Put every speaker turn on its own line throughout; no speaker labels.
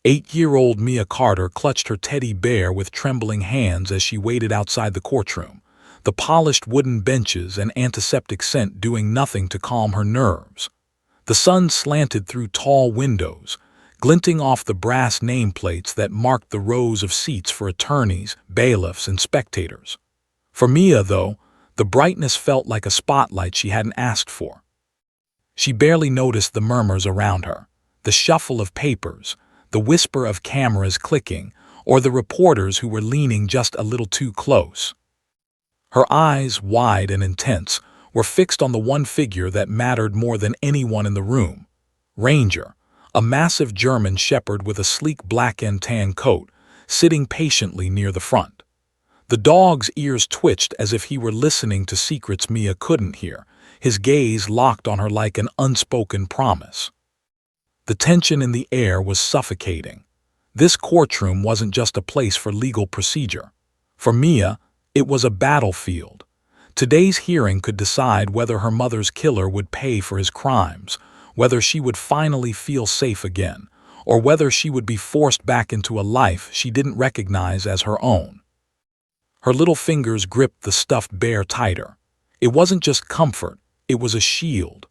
8-year-old Mia Carter clutched her teddy bear with trembling hands as she waited outside the courtroom, the polished wooden benches and antiseptic scent doing nothing to calm her nerves. The sun slanted through tall windows, glinting off the brass nameplates that marked the rows of seats for attorneys, bailiffs, and spectators. For Mia, though, the brightness felt like a spotlight she hadn't asked for. She barely noticed the murmurs around her, the shuffle of papers, the whisper of cameras clicking, or the reporters who were leaning just a little too close. Her eyes, wide and intense, were fixed on the one figure that mattered more than anyone in the room: Ranger, a massive German shepherd with a sleek black and tan coat, sitting patiently near the front. The dog's ears twitched as if he were listening to secrets Mia couldn't hear, his gaze locked on her like an unspoken promise. The tension in the air was suffocating. This courtroom wasn't just a place for legal procedure. For Mia, it was a battlefield. Today's hearing could decide whether her mother's killer would pay for his crimes, whether she would finally feel safe again, or whether she would be forced back into a life she didn't recognize as her own. Her little fingers gripped the stuffed bear tighter. It wasn't just comfort, it was a shield.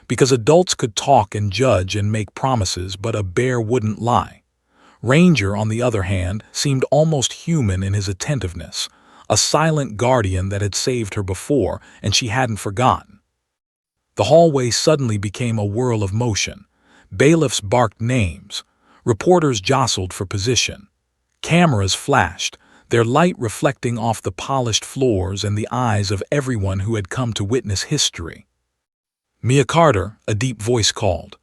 Because adults could talk and judge and make promises, but a bear wouldn't lie. Ranger, on the other hand, seemed almost human in his attentiveness, a silent guardian that had saved her before and she hadn't forgotten. The hallway suddenly became a whirl of motion. Bailiffs barked names. Reporters jostled for position. Cameras flashed, their light reflecting off the polished floors and the eyes of everyone who had come to witness history. "Mia Carter," a deep voice called.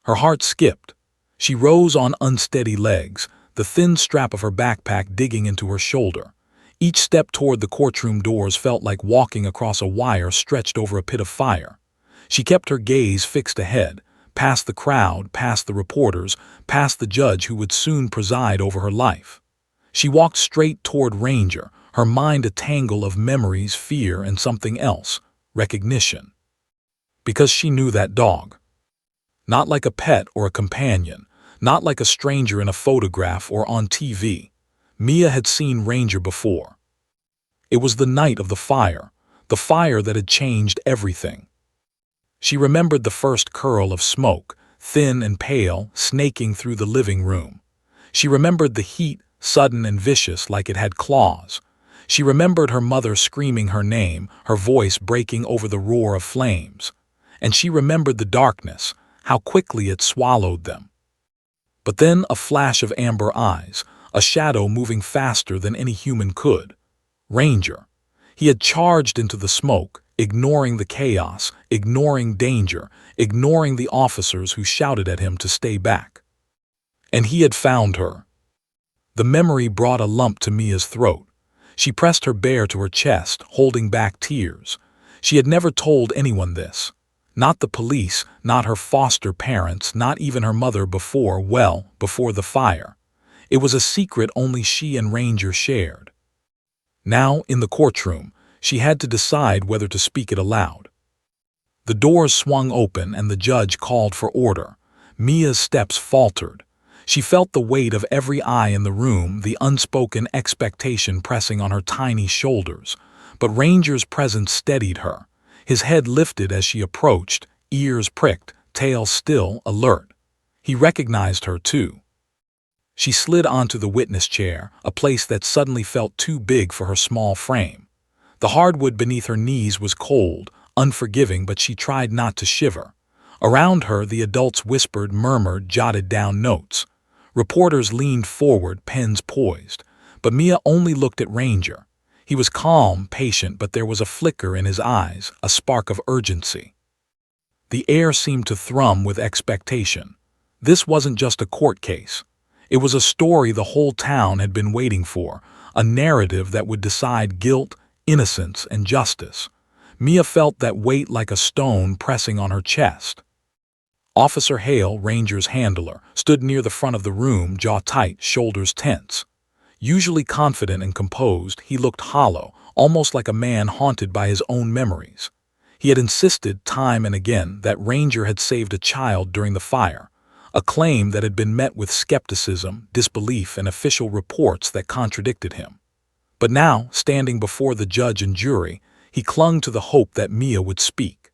Her heart skipped. She rose on unsteady legs, the thin strap of her backpack digging into her shoulder. Each step toward the courtroom doors felt like walking across a wire stretched over a pit of fire. She kept her gaze fixed ahead, past the crowd, past the reporters, past the judge who would soon preside over her life. She walked straight toward Ranger, her mind a tangle of memories, fear, and something else: recognition. Because she knew that dog. Not like a pet or a companion, not like a stranger in a photograph or on TV. Mia had seen Ranger before. It was the night of the fire that had changed everything. She remembered the first curl of smoke, thin and pale, snaking through the living room. She remembered the heat, sudden and vicious like it had claws. She remembered her mother screaming her name, her voice breaking over the roar of flames. And she remembered the darkness, how quickly it swallowed them. But then a flash of amber eyes, a shadow moving faster than any human could. Ranger. He had charged into the smoke, ignoring the chaos, ignoring danger, ignoring the officers who shouted at him to stay back. And he had found her. The memory brought a lump to Mia's throat. She pressed her bear to her chest, holding back tears. She had never told anyone this. Not the police, not her foster parents, not even her mother before the fire. It was a secret only she and Ranger shared. Now, in the courtroom, she had to decide whether to speak it aloud. The doors swung open and the judge called for order. Mia's steps faltered. She felt the weight of every eye in the room, the unspoken expectation pressing on her tiny shoulders. But Ranger's presence steadied her. His head lifted as she approached, ears pricked, tail still, alert. He recognized her, too. She slid onto the witness chair, a place that suddenly felt too big for her small frame. The hardwood beneath her knees was cold, unforgiving, but she tried not to shiver. Around her, the adults whispered, murmured, jotted down notes. Reporters leaned forward, pens poised. But Mia only looked at Ranger. He was calm, patient, but there was a flicker in his eyes, a spark of urgency. The air seemed to thrum with expectation. This wasn't just a court case. It was a story the whole town had been waiting for, a narrative that would decide guilt, innocence, and justice. Mia felt that weight like a stone pressing on her chest. Officer Hale, Ranger's handler, stood near the front of the room, jaw tight, shoulders tense. Usually confident and composed, he looked hollow, almost like a man haunted by his own memories. He had insisted time and again that Ranger had saved a child during the fire, a claim that had been met with skepticism, disbelief, and official reports that contradicted him. But now, standing before the judge and jury, he clung to the hope that Mia would speak.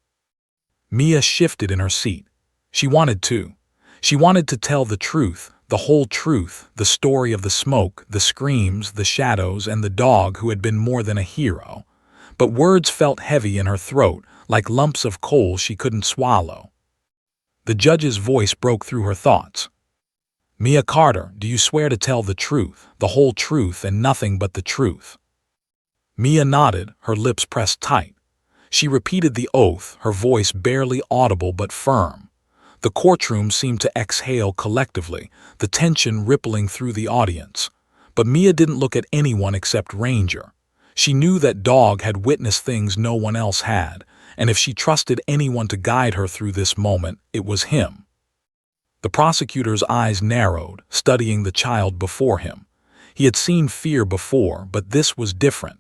Mia shifted in her seat. She wanted to. She wanted to tell the truth, the whole truth, the story of the smoke, the screams, the shadows, and the dog who had been more than a hero. But words felt heavy in her throat, like lumps of coal she couldn't swallow. The judge's voice broke through her thoughts. "Mia Carter, do you swear to tell the truth, the whole truth, and nothing but the truth?" Mia nodded, her lips pressed tight. She repeated the oath, her voice barely audible but firm. The courtroom seemed to exhale collectively, the tension rippling through the audience. But Mia didn't look at anyone except Ranger. She knew that dog had witnessed things no one else had, and if she trusted anyone to guide her through this moment, it was him. The prosecutor's eyes narrowed, studying the child before him. He had seen fear before, but this was different.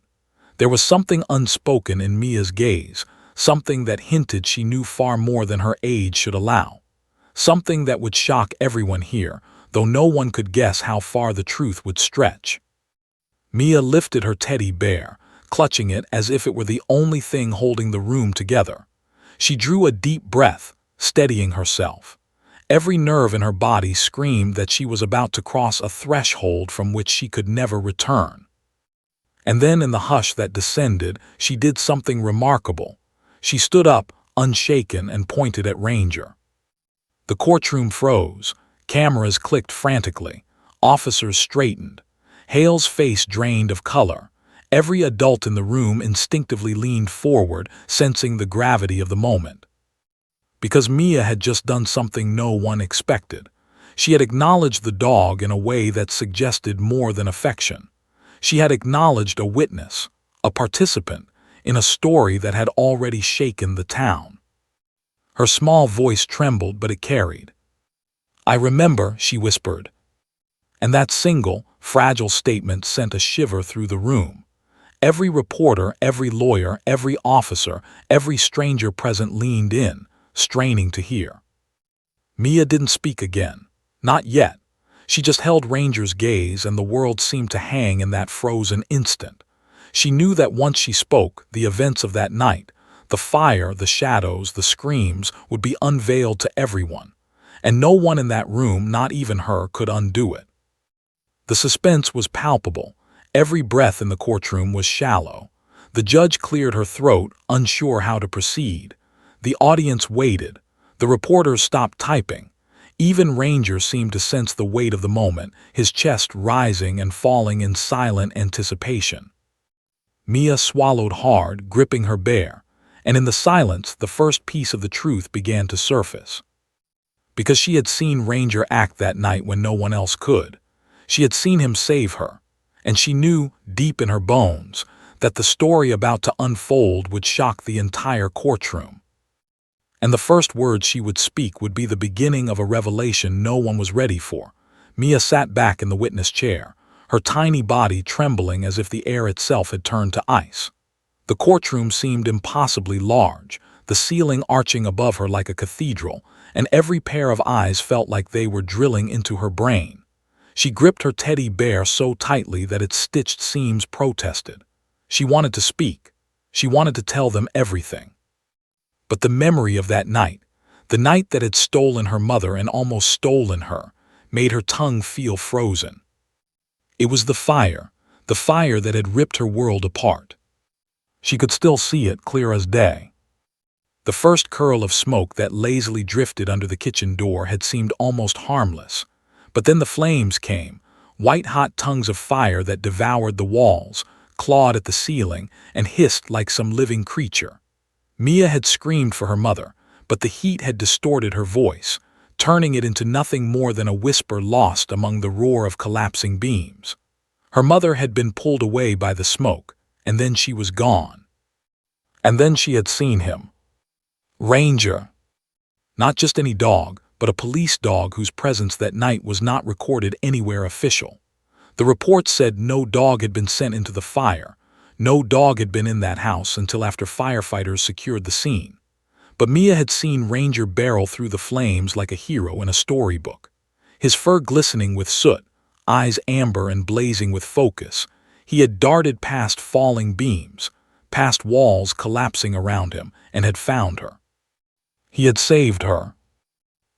There was something unspoken in Mia's gaze, something that hinted she knew far more than her age should allow. Something that would shock everyone here, though no one could guess how far the truth would stretch. Mia lifted her teddy bear, clutching it as if it were the only thing holding the room together. She drew a deep breath, steadying herself. Every nerve in her body screamed that she was about to cross a threshold from which she could never return. And then in the hush that descended, she did something remarkable. She stood up, unshaken, and pointed at Ranger. The courtroom froze. Cameras clicked frantically. Officers straightened. Hale's face drained of color. Every adult in the room instinctively leaned forward, sensing the gravity of the moment. Because Mia had just done something no one expected. She had acknowledged the dog in a way that suggested more than affection. She had acknowledged a witness, a participant, in a story that had already shaken the town. Her small voice trembled, but it carried. "I remember," she whispered. And that single, fragile statement sent a shiver through the room. Every reporter, every lawyer, every officer, every stranger present leaned in, straining to hear. Mia didn't speak again. Not yet. She just held Ranger's gaze, and the world seemed to hang in that frozen instant. She knew that once she spoke, the events of that night, the fire, the shadows, the screams, would be unveiled to everyone, and no one in that room, not even her, could undo it. The suspense was palpable. Every breath in the courtroom was shallow. The judge cleared her throat, unsure how to proceed. The audience waited. The reporters stopped typing. Even Ranger seemed to sense the weight of the moment, his chest rising and falling in silent anticipation. Mia swallowed hard, gripping her bear, and in the silence, the first piece of the truth began to surface. Because she had seen Ranger act that night when no one else could. She had seen him save her, and she knew, deep in her bones, that the story about to unfold would shock the entire courtroom. And the first words she would speak would be the beginning of a revelation no one was ready for. Mia sat back in the witness chair, her tiny body trembling as if the air itself had turned to ice. The courtroom seemed impossibly large, the ceiling arching above her like a cathedral, and every pair of eyes felt like they were drilling into her brain. She gripped her teddy bear so tightly that its stitched seams protested. She wanted to speak. She wanted to tell them everything. But the memory of that night, the night that had stolen her mother and almost stolen her, made her tongue feel frozen. It was the fire that had ripped her world apart. She could still see it clear as day. The first curl of smoke that lazily drifted under the kitchen door had seemed almost harmless. But then the flames came, white-hot tongues of fire that devoured the walls, clawed at the ceiling, and hissed like some living creature. Mia had screamed for her mother, but the heat had distorted her voice, turning it into nothing more than a whisper lost among the roar of collapsing beams. Her mother had been pulled away by the smoke, and then she was gone. And then she had seen him. Ranger. Not just any dog, but a police dog whose presence that night was not recorded anywhere official. The report said no dog had been sent into the fire. No dog had been in that house until after firefighters secured the scene. But Mia had seen Ranger barrel through the flames like a hero in a storybook. His fur glistening with soot, eyes amber and blazing with focus, he had darted past falling beams, past walls collapsing around him, and had found her. He had saved her.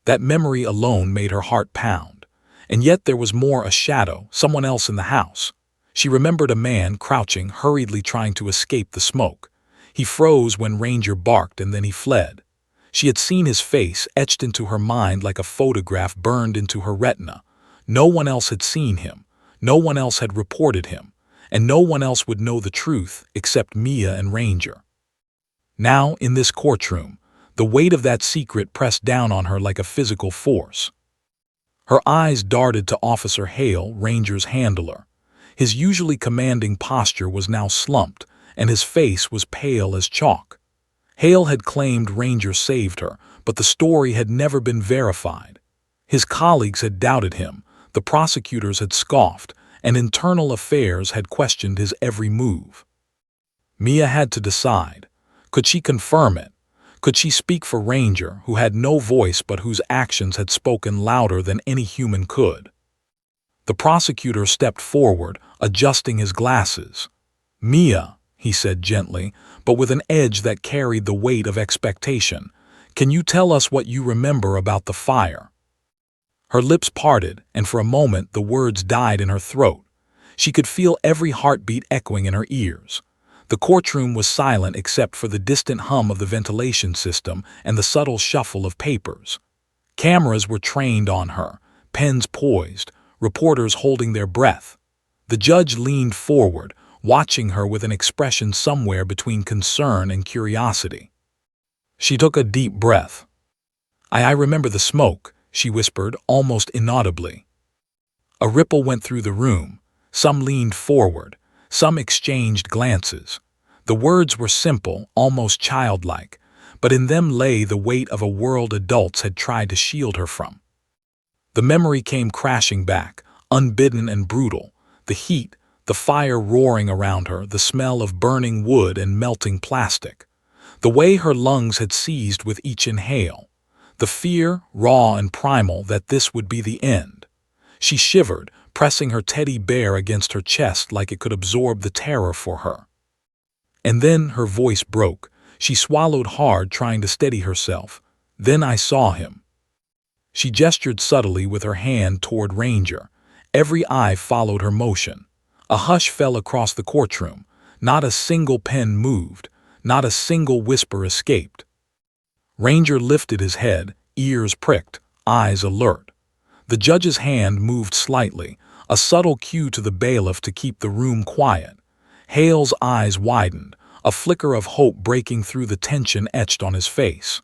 That memory alone made her heart pound. And yet there was more, a shadow, someone else in the house. She remembered a man crouching, hurriedly trying to escape the smoke. He froze when Ranger barked and then he fled. She had seen his face etched into her mind like a photograph burned into her retina. No one else had seen him. No one else had reported him. And no one else would know the truth except Mia and Ranger. Now, in this courtroom, the weight of that secret pressed down on her like a physical force. Her eyes darted to Officer Hale, Ranger's handler. His usually commanding posture was now slumped, and his face was pale as chalk. Hale had claimed Ranger saved her, but the story had never been verified. His colleagues had doubted him, the prosecutors had scoffed, and internal affairs had questioned his every move. Mia had to decide. Could she confirm it? Could she speak for Ranger, who had no voice but whose actions had spoken louder than any human could? The prosecutor stepped forward, adjusting his glasses. "Mia," he said gently, but with an edge that carried the weight of expectation, "can you tell us what you remember about the fire?" Her lips parted, and for a moment the words died in her throat. She could feel every heartbeat echoing in her ears. The courtroom was silent except for the distant hum of the ventilation system and the subtle shuffle of papers. Cameras were trained on her, pens poised, reporters holding their breath. The judge leaned forward, watching her with an expression somewhere between concern and curiosity. She took a deep breath. I remember the smoke," she whispered, almost inaudibly. A ripple went through the room. Some leaned forward. Some exchanged glances. The words were simple, almost childlike, but in them lay the weight of a world adults had tried to shield her from. The memory came crashing back, unbidden and brutal. The heat, the fire roaring around her, the smell of burning wood and melting plastic. The way her lungs had seized with each inhale. The fear, raw and primal, that this would be the end. She shivered, pressing her teddy bear against her chest like it could absorb the terror for her. And then her voice broke. She swallowed hard, trying to steady herself. "Then I saw him." She gestured subtly with her hand toward Ranger. Every eye followed her motion. A hush fell across the courtroom. Not a single pen moved. Not a single whisper escaped. Ranger lifted his head, ears pricked, eyes alert. The judge's hand moved slightly, a subtle cue to the bailiff to keep the room quiet. Hale's eyes widened, a flicker of hope breaking through the tension etched on his face.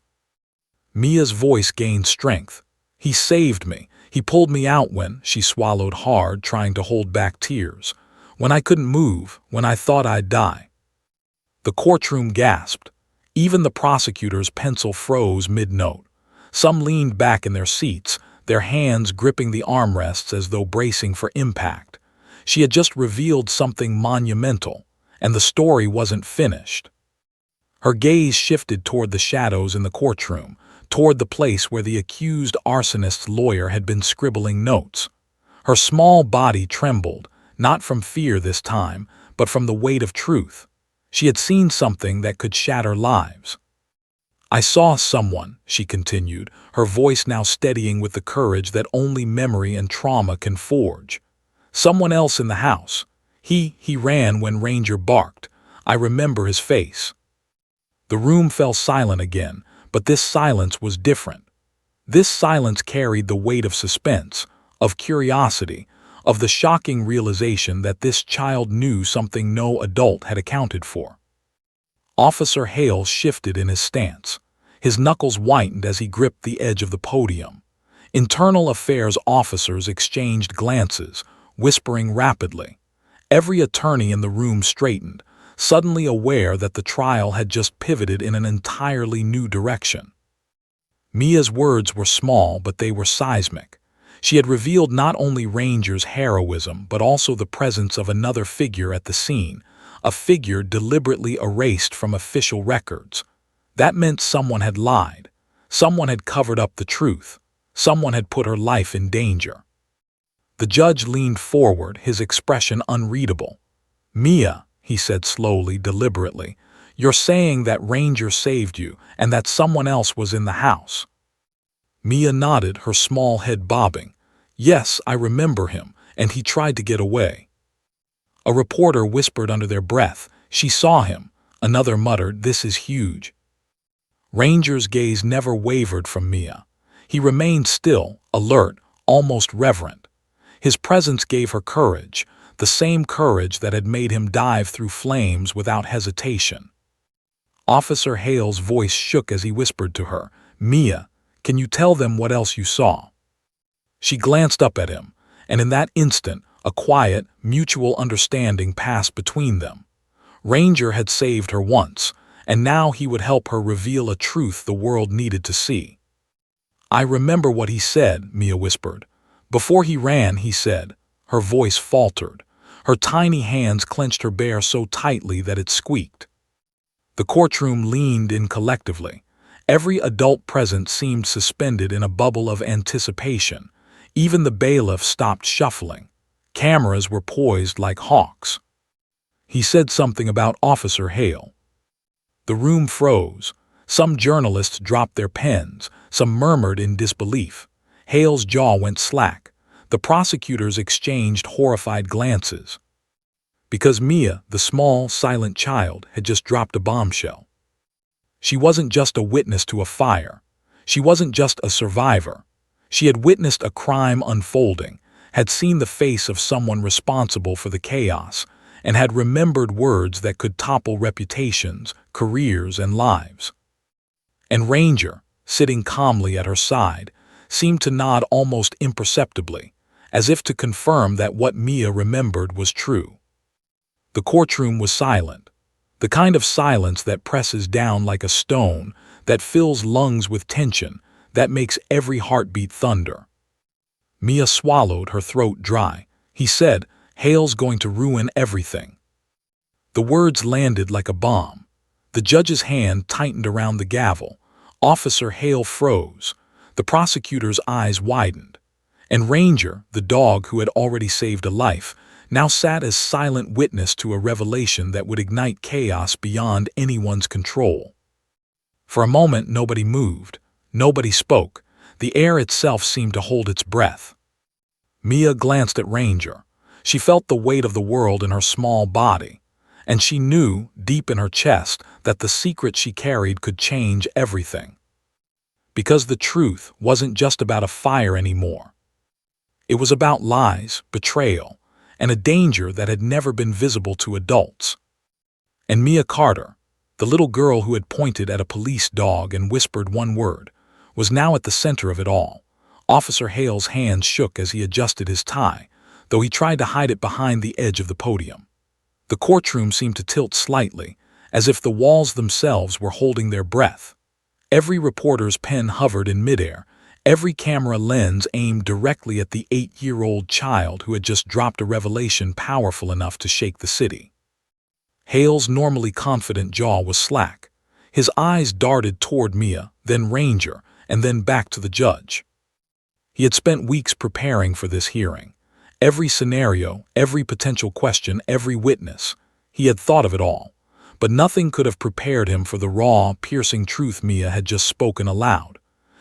Mia's voice gained strength. "He saved me. He pulled me out when," she swallowed hard, trying to hold back tears, "when I couldn't move, when I thought I'd die." The courtroom gasped. Even the prosecutor's pencil froze mid-note. Some leaned back in their seats, their hands gripping the armrests as though bracing for impact. She had just revealed something monumental, and the story wasn't finished. Her gaze shifted toward the shadows in the courtroom, toward the place where the accused arsonist's lawyer had been scribbling notes. Her small body trembled, not from fear this time, but from the weight of truth. She had seen something that could shatter lives. "I saw someone," she continued, her voice now steadying with the courage that only memory and trauma can forge. "Someone else in the house. He ran when Ranger barked. I remember his face." The room fell silent again, but this silence was different. This silence carried the weight of suspense, of curiosity, of the shocking realization that this child knew something no adult had accounted for. Officer Hale shifted in his stance. His knuckles whitened as he gripped the edge of the podium. Internal affairs officers exchanged glances, whispering rapidly. Every attorney in the room straightened, suddenly aware that the trial had just pivoted in an entirely new direction. Mia's words were small, but they were seismic. She had revealed not only Ranger's heroism, but also the presence of another figure at the scene, a figure deliberately erased from official records. That meant someone had lied. Someone had covered up the truth. Someone had put her life in danger. The judge leaned forward, his expression unreadable. "Mia," he said slowly, deliberately, "you're saying that Ranger saved you and that someone else was in the house." Mia nodded, her small head bobbing. "Yes, I remember him, and he tried to get away." A reporter whispered under their breath, "She saw him." Another muttered, "This is huge." Ranger's gaze never wavered from Mia. He remained still, alert, almost reverent. His presence gave her courage, the same courage that had made him dive through flames without hesitation. Officer Hale's voice shook as he whispered to her, "Mia, can you tell them what else you saw?" She glanced up at him, and in that instant, a quiet, mutual understanding passed between them. Ranger had saved her once, and now he would help her reveal a truth the world needed to see. "I remember what he said," Mia whispered. "Before he ran, he said." Her voice faltered. Her tiny hands clenched her bear so tightly that it squeaked. The courtroom leaned in collectively. Every adult present seemed suspended in a bubble of anticipation. Even the bailiff stopped shuffling. Cameras were poised like hawks. He said something about Officer Hale. The room froze. Some journalists dropped their pens. Some murmured in disbelief. Hale's jaw went slack. The prosecutors exchanged horrified glances. Because Mia, the small, silent child, had just dropped a bombshell. She wasn't just a witness to a fire. She wasn't just a survivor. She had witnessed a crime unfolding, had seen the face of someone responsible for the chaos, and had remembered words that could topple reputations, careers, and lives. And Ranger, sitting calmly at her side, seemed to nod almost imperceptibly, as if to confirm that what Mia remembered was true. The courtroom was silent, the kind of silence that presses down like a stone, that fills lungs with tension, that makes every heartbeat thunder. Mia swallowed, her throat dry. He said, "Hale's going to ruin everything." The words landed like a bomb. The judge's hand tightened around the gavel. Officer Hale froze. The prosecutor's eyes widened. And Ranger, the dog who had already saved a life, now sat as silent witness to a revelation that would ignite chaos beyond anyone's control. For a moment, nobody moved. Nobody spoke. The air itself seemed to hold its breath. Mia glanced at Ranger. She felt the weight of the world in her small body, and she knew, deep in her chest, that the secret she carried could change everything. Because the truth wasn't just about a fire anymore. It was about lies, betrayal, and a danger that had never been visible to adults. And Mia Carter, the little girl who had pointed at a police dog and whispered one word, was now at the center of it all. Officer Hale's hands shook as he adjusted his tie, though he tried to hide it behind the edge of the podium. The courtroom seemed to tilt slightly, as if the walls themselves were holding their breath. Every reporter's pen hovered in midair, every camera lens aimed directly at the 8-year-old child who had just dropped a revelation powerful enough to shake the city. Hale's normally confident jaw was slack. His eyes darted toward Mia, then Ranger, and then back to the judge. He had spent weeks preparing for this hearing. Every scenario, every potential question, every witness. He had thought of it all. But nothing could have prepared him for the raw, piercing truth Mia had just spoken aloud.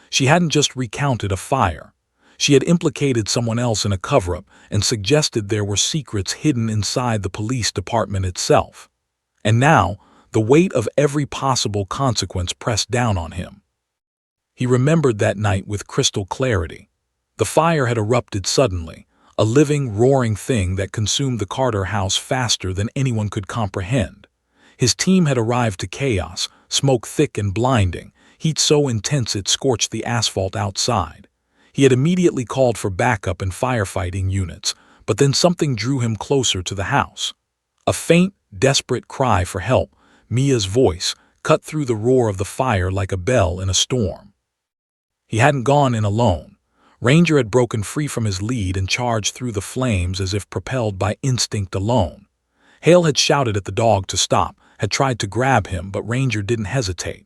She hadn't just recounted a fire. She had implicated someone else in a cover-up and suggested there were secrets hidden inside the police department itself. And now, the weight of every possible consequence pressed down on him. He remembered that night with crystal clarity. The fire had erupted suddenly, a living, roaring thing that consumed the Carter house faster than anyone could comprehend. His team had arrived to chaos, smoke thick and blinding, heat so intense it scorched the asphalt outside. He had immediately called for backup and firefighting units, but then something drew him closer to the house. A faint, desperate cry for help, Mia's voice, cut through the roar of the fire like a bell in a storm. He hadn't gone in alone. Ranger had broken free from his lead and charged through the flames as if propelled by instinct alone. Hale had shouted at the dog to stop, had tried to grab him, but Ranger didn't hesitate.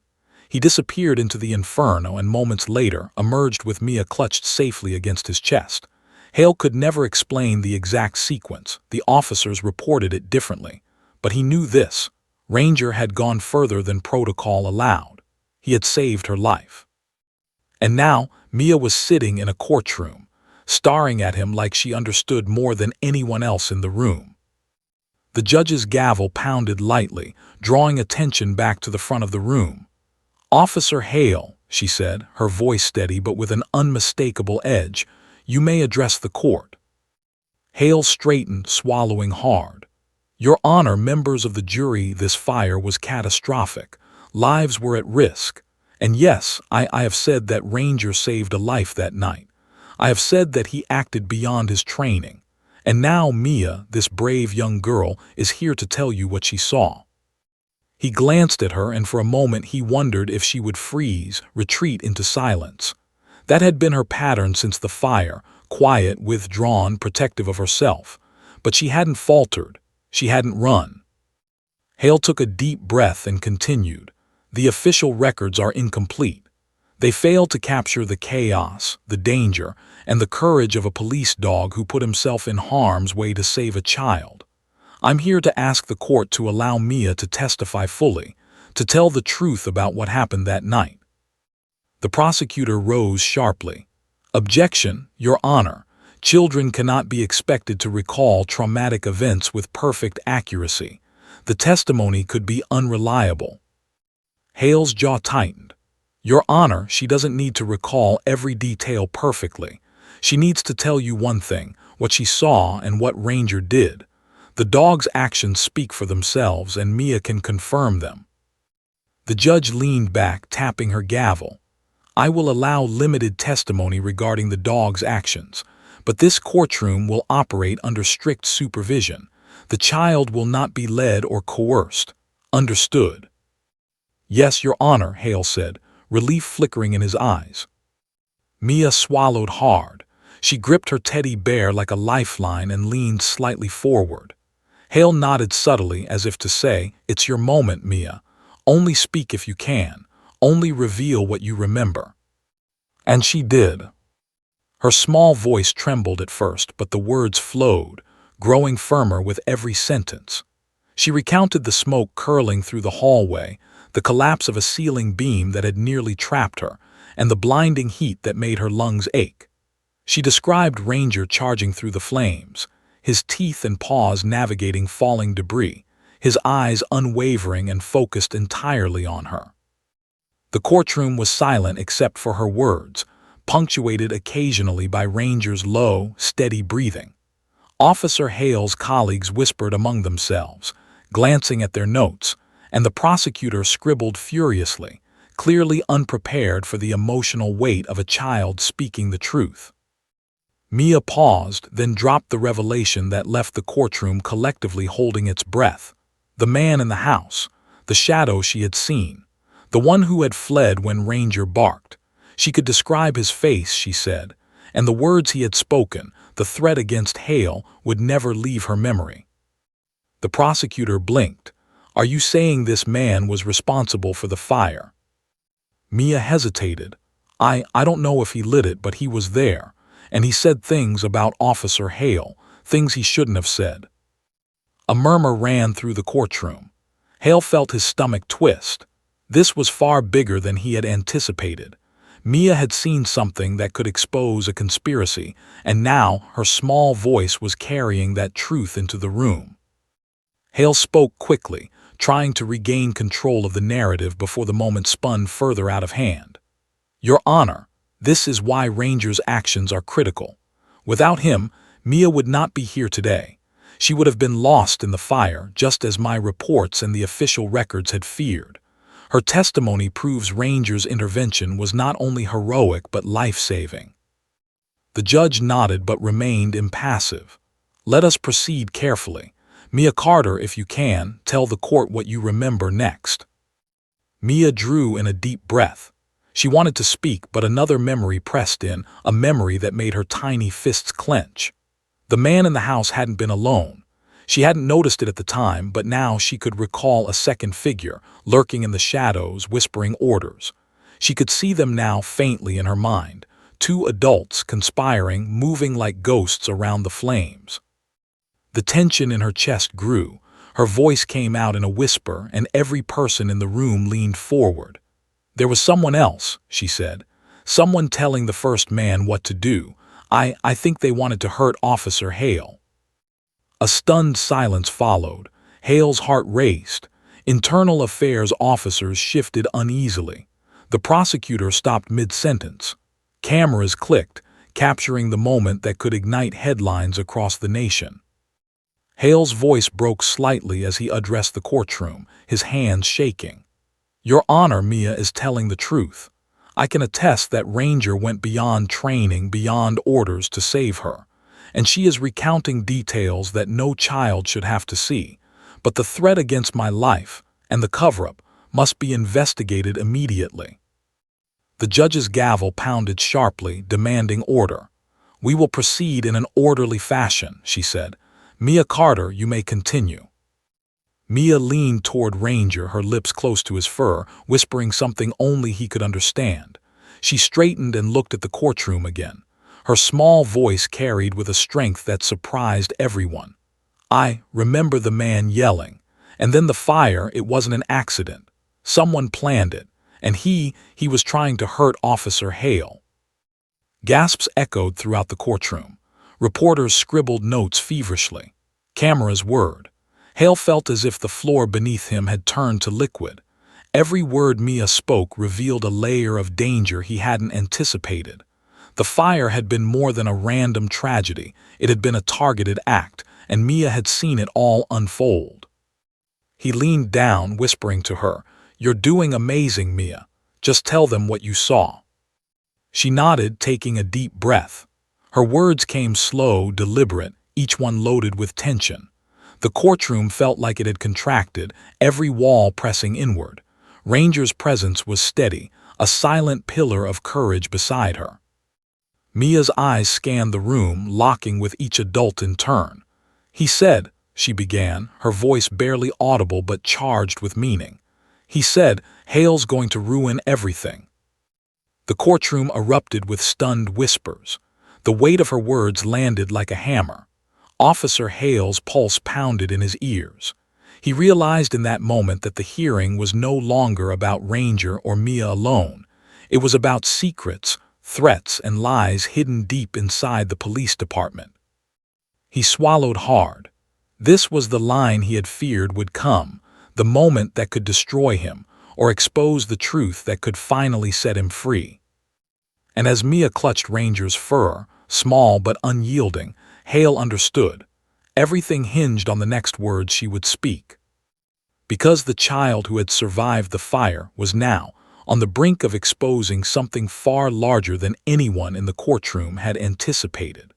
He disappeared into the inferno and moments later emerged with Mia clutched safely against his chest. Hale could never explain the exact sequence. The officers reported it differently. But he knew this. Ranger had gone further than protocol allowed. He had saved her life. And now, Mia was sitting in a courtroom, staring at him like she understood more than anyone else in the room. The judge's gavel pounded lightly, drawing attention back to the front of the room. "Officer Hale," she said, her voice steady but with an unmistakable edge, "you may address the court." Hale straightened, swallowing hard. "Your Honor, members of the jury, this fire was catastrophic. Lives were at risk. And yes, I have said that Ranger saved a life that night. I have said that he acted beyond his training. And now Mia, this brave young girl, is here to tell you what she saw." He glanced at her, and for a moment he wondered if she would freeze, retreat into silence. That had been her pattern since the fire, quiet, withdrawn, protective of herself. But she hadn't faltered. She hadn't run. Hale took a deep breath and continued. "The official records are incomplete. They fail to capture the chaos, the danger, and the courage of a police dog who put himself in harm's way to save a child. I'm here to ask the court to allow Mia to testify fully, to tell the truth about what happened that night." The prosecutor rose sharply. "Objection, Your Honor. Children cannot be expected to recall traumatic events with perfect accuracy. The testimony could be unreliable." Hale's jaw tightened. "Your Honor, she doesn't need to recall every detail perfectly. She needs to tell you one thing, what she saw and what Ranger did. The dog's actions speak for themselves, and Mia can confirm them." The judge leaned back, tapping her gavel. "I will allow limited testimony regarding the dog's actions, but this courtroom will operate under strict supervision. The child will not be led or coerced. Understood?" "Yes, Your Honor," Hale said, relief flickering in his eyes. Mia swallowed hard. She gripped her teddy bear like a lifeline and leaned slightly forward. Hale nodded subtly as if to say, "It's your moment, Mia. Only speak if you can. Only reveal what you remember." And she did. Her small voice trembled at first, but the words flowed, growing firmer with every sentence. She recounted the smoke curling through the hallway, the collapse of a ceiling beam that had nearly trapped her, and the blinding heat that made her lungs ache. She described Ranger charging through the flames, his teeth and paws navigating falling debris, his eyes unwavering and focused entirely on her. The courtroom was silent except for her words, punctuated occasionally by Ranger's low, steady breathing. Officer Hale's colleagues whispered among themselves, glancing at their notes, and the prosecutor scribbled furiously, clearly unprepared for the emotional weight of a child speaking the truth. Mia paused, then dropped the revelation that left the courtroom collectively holding its breath. The man in the house, the shadow she had seen, the one who had fled when Ranger barked. She could describe his face, she said, and the words he had spoken, the threat against Hale, would never leave her memory. The prosecutor blinked. "Are you saying this man was responsible for the fire?" Mia hesitated. I don't know if he lit it, but he was there. And he said things about Officer Hale, things he shouldn't have said." A murmur ran through the courtroom. Hale felt his stomach twist. This was far bigger than he had anticipated. Mia had seen something that could expose a conspiracy, and now her small voice was carrying that truth into the room. Hale spoke quickly, trying to regain control of the narrative before the moment spun further out of hand. "Your Honor, this is why Ranger's actions are critical. Without him, Mia would not be here today. She would have been lost in the fire, just as my reports and the official records had feared. Her testimony proves Ranger's intervention was not only heroic but life-saving." The judge nodded but remained impassive. "Let us proceed carefully. Mia Carter, if you can, tell the court what you remember next." Mia drew in a deep breath. She wanted to speak, but another memory pressed in, a memory that made her tiny fists clench. The man in the house hadn't been alone. She hadn't noticed it at the time, but now she could recall a second figure, lurking in the shadows, whispering orders. She could see them now faintly in her mind, two adults conspiring, moving like ghosts around the flames. The tension in her chest grew. Her voice came out in a whisper, and every person in the room leaned forward. "There was someone else," she said. "Someone telling the first man what to do. I think they wanted to hurt Officer Hale." A stunned silence followed. Hale's heart raced. Internal affairs officers shifted uneasily. The prosecutor stopped mid-sentence. Cameras clicked, capturing the moment that could ignite headlines across the nation. Hale's voice broke slightly as he addressed the courtroom, his hands shaking. "Your Honor, Mia is telling the truth. I can attest that Ranger went beyond training, beyond orders to save her, and she is recounting details that no child should have to see. But the threat against my life and the cover-up must be investigated immediately." The judge's gavel pounded sharply, demanding order. "We will proceed in an orderly fashion," she said. "Mia Carter, you may continue." Mia leaned toward Ranger, her lips close to his fur, whispering something only he could understand. She straightened and looked at the courtroom again. Her small voice carried with a strength that surprised everyone. "I remember the man yelling. And then the fire, it wasn't an accident. Someone planned it. And he was trying to hurt Officer Hale." Gasps echoed throughout the courtroom. Reporters scribbled notes feverishly. Cameras whirred. Hale felt as if the floor beneath him had turned to liquid. Every word Mia spoke revealed a layer of danger he hadn't anticipated. The fire had been more than a random tragedy. It had been a targeted act, and Mia had seen it all unfold. He leaned down, whispering to her, "You're doing amazing, Mia. Just tell them what you saw." She nodded, taking a deep breath. Her words came slow, deliberate, each one loaded with tension. The courtroom felt like it had contracted, every wall pressing inward. Ranger's presence was steady, a silent pillar of courage beside her. Mia's eyes scanned the room, locking with each adult in turn. "He said," she began, her voice barely audible but charged with meaning. "He said, Hale's going to ruin everything." The courtroom erupted with stunned whispers. The weight of her words landed like a hammer. Officer Hale's pulse pounded in his ears. He realized in that moment that the hearing was no longer about Ranger or Mia alone. It was about secrets, threats, and lies hidden deep inside the police department. He swallowed hard. This was the line he had feared would come, the moment that could destroy him, or expose the truth that could finally set him free. And as Mia clutched Ranger's fur, small but unyielding, Hale understood. Everything hinged on the next words she would speak. Because the child who had survived the fire was now on the brink of exposing something far larger than anyone in the courtroom had anticipated.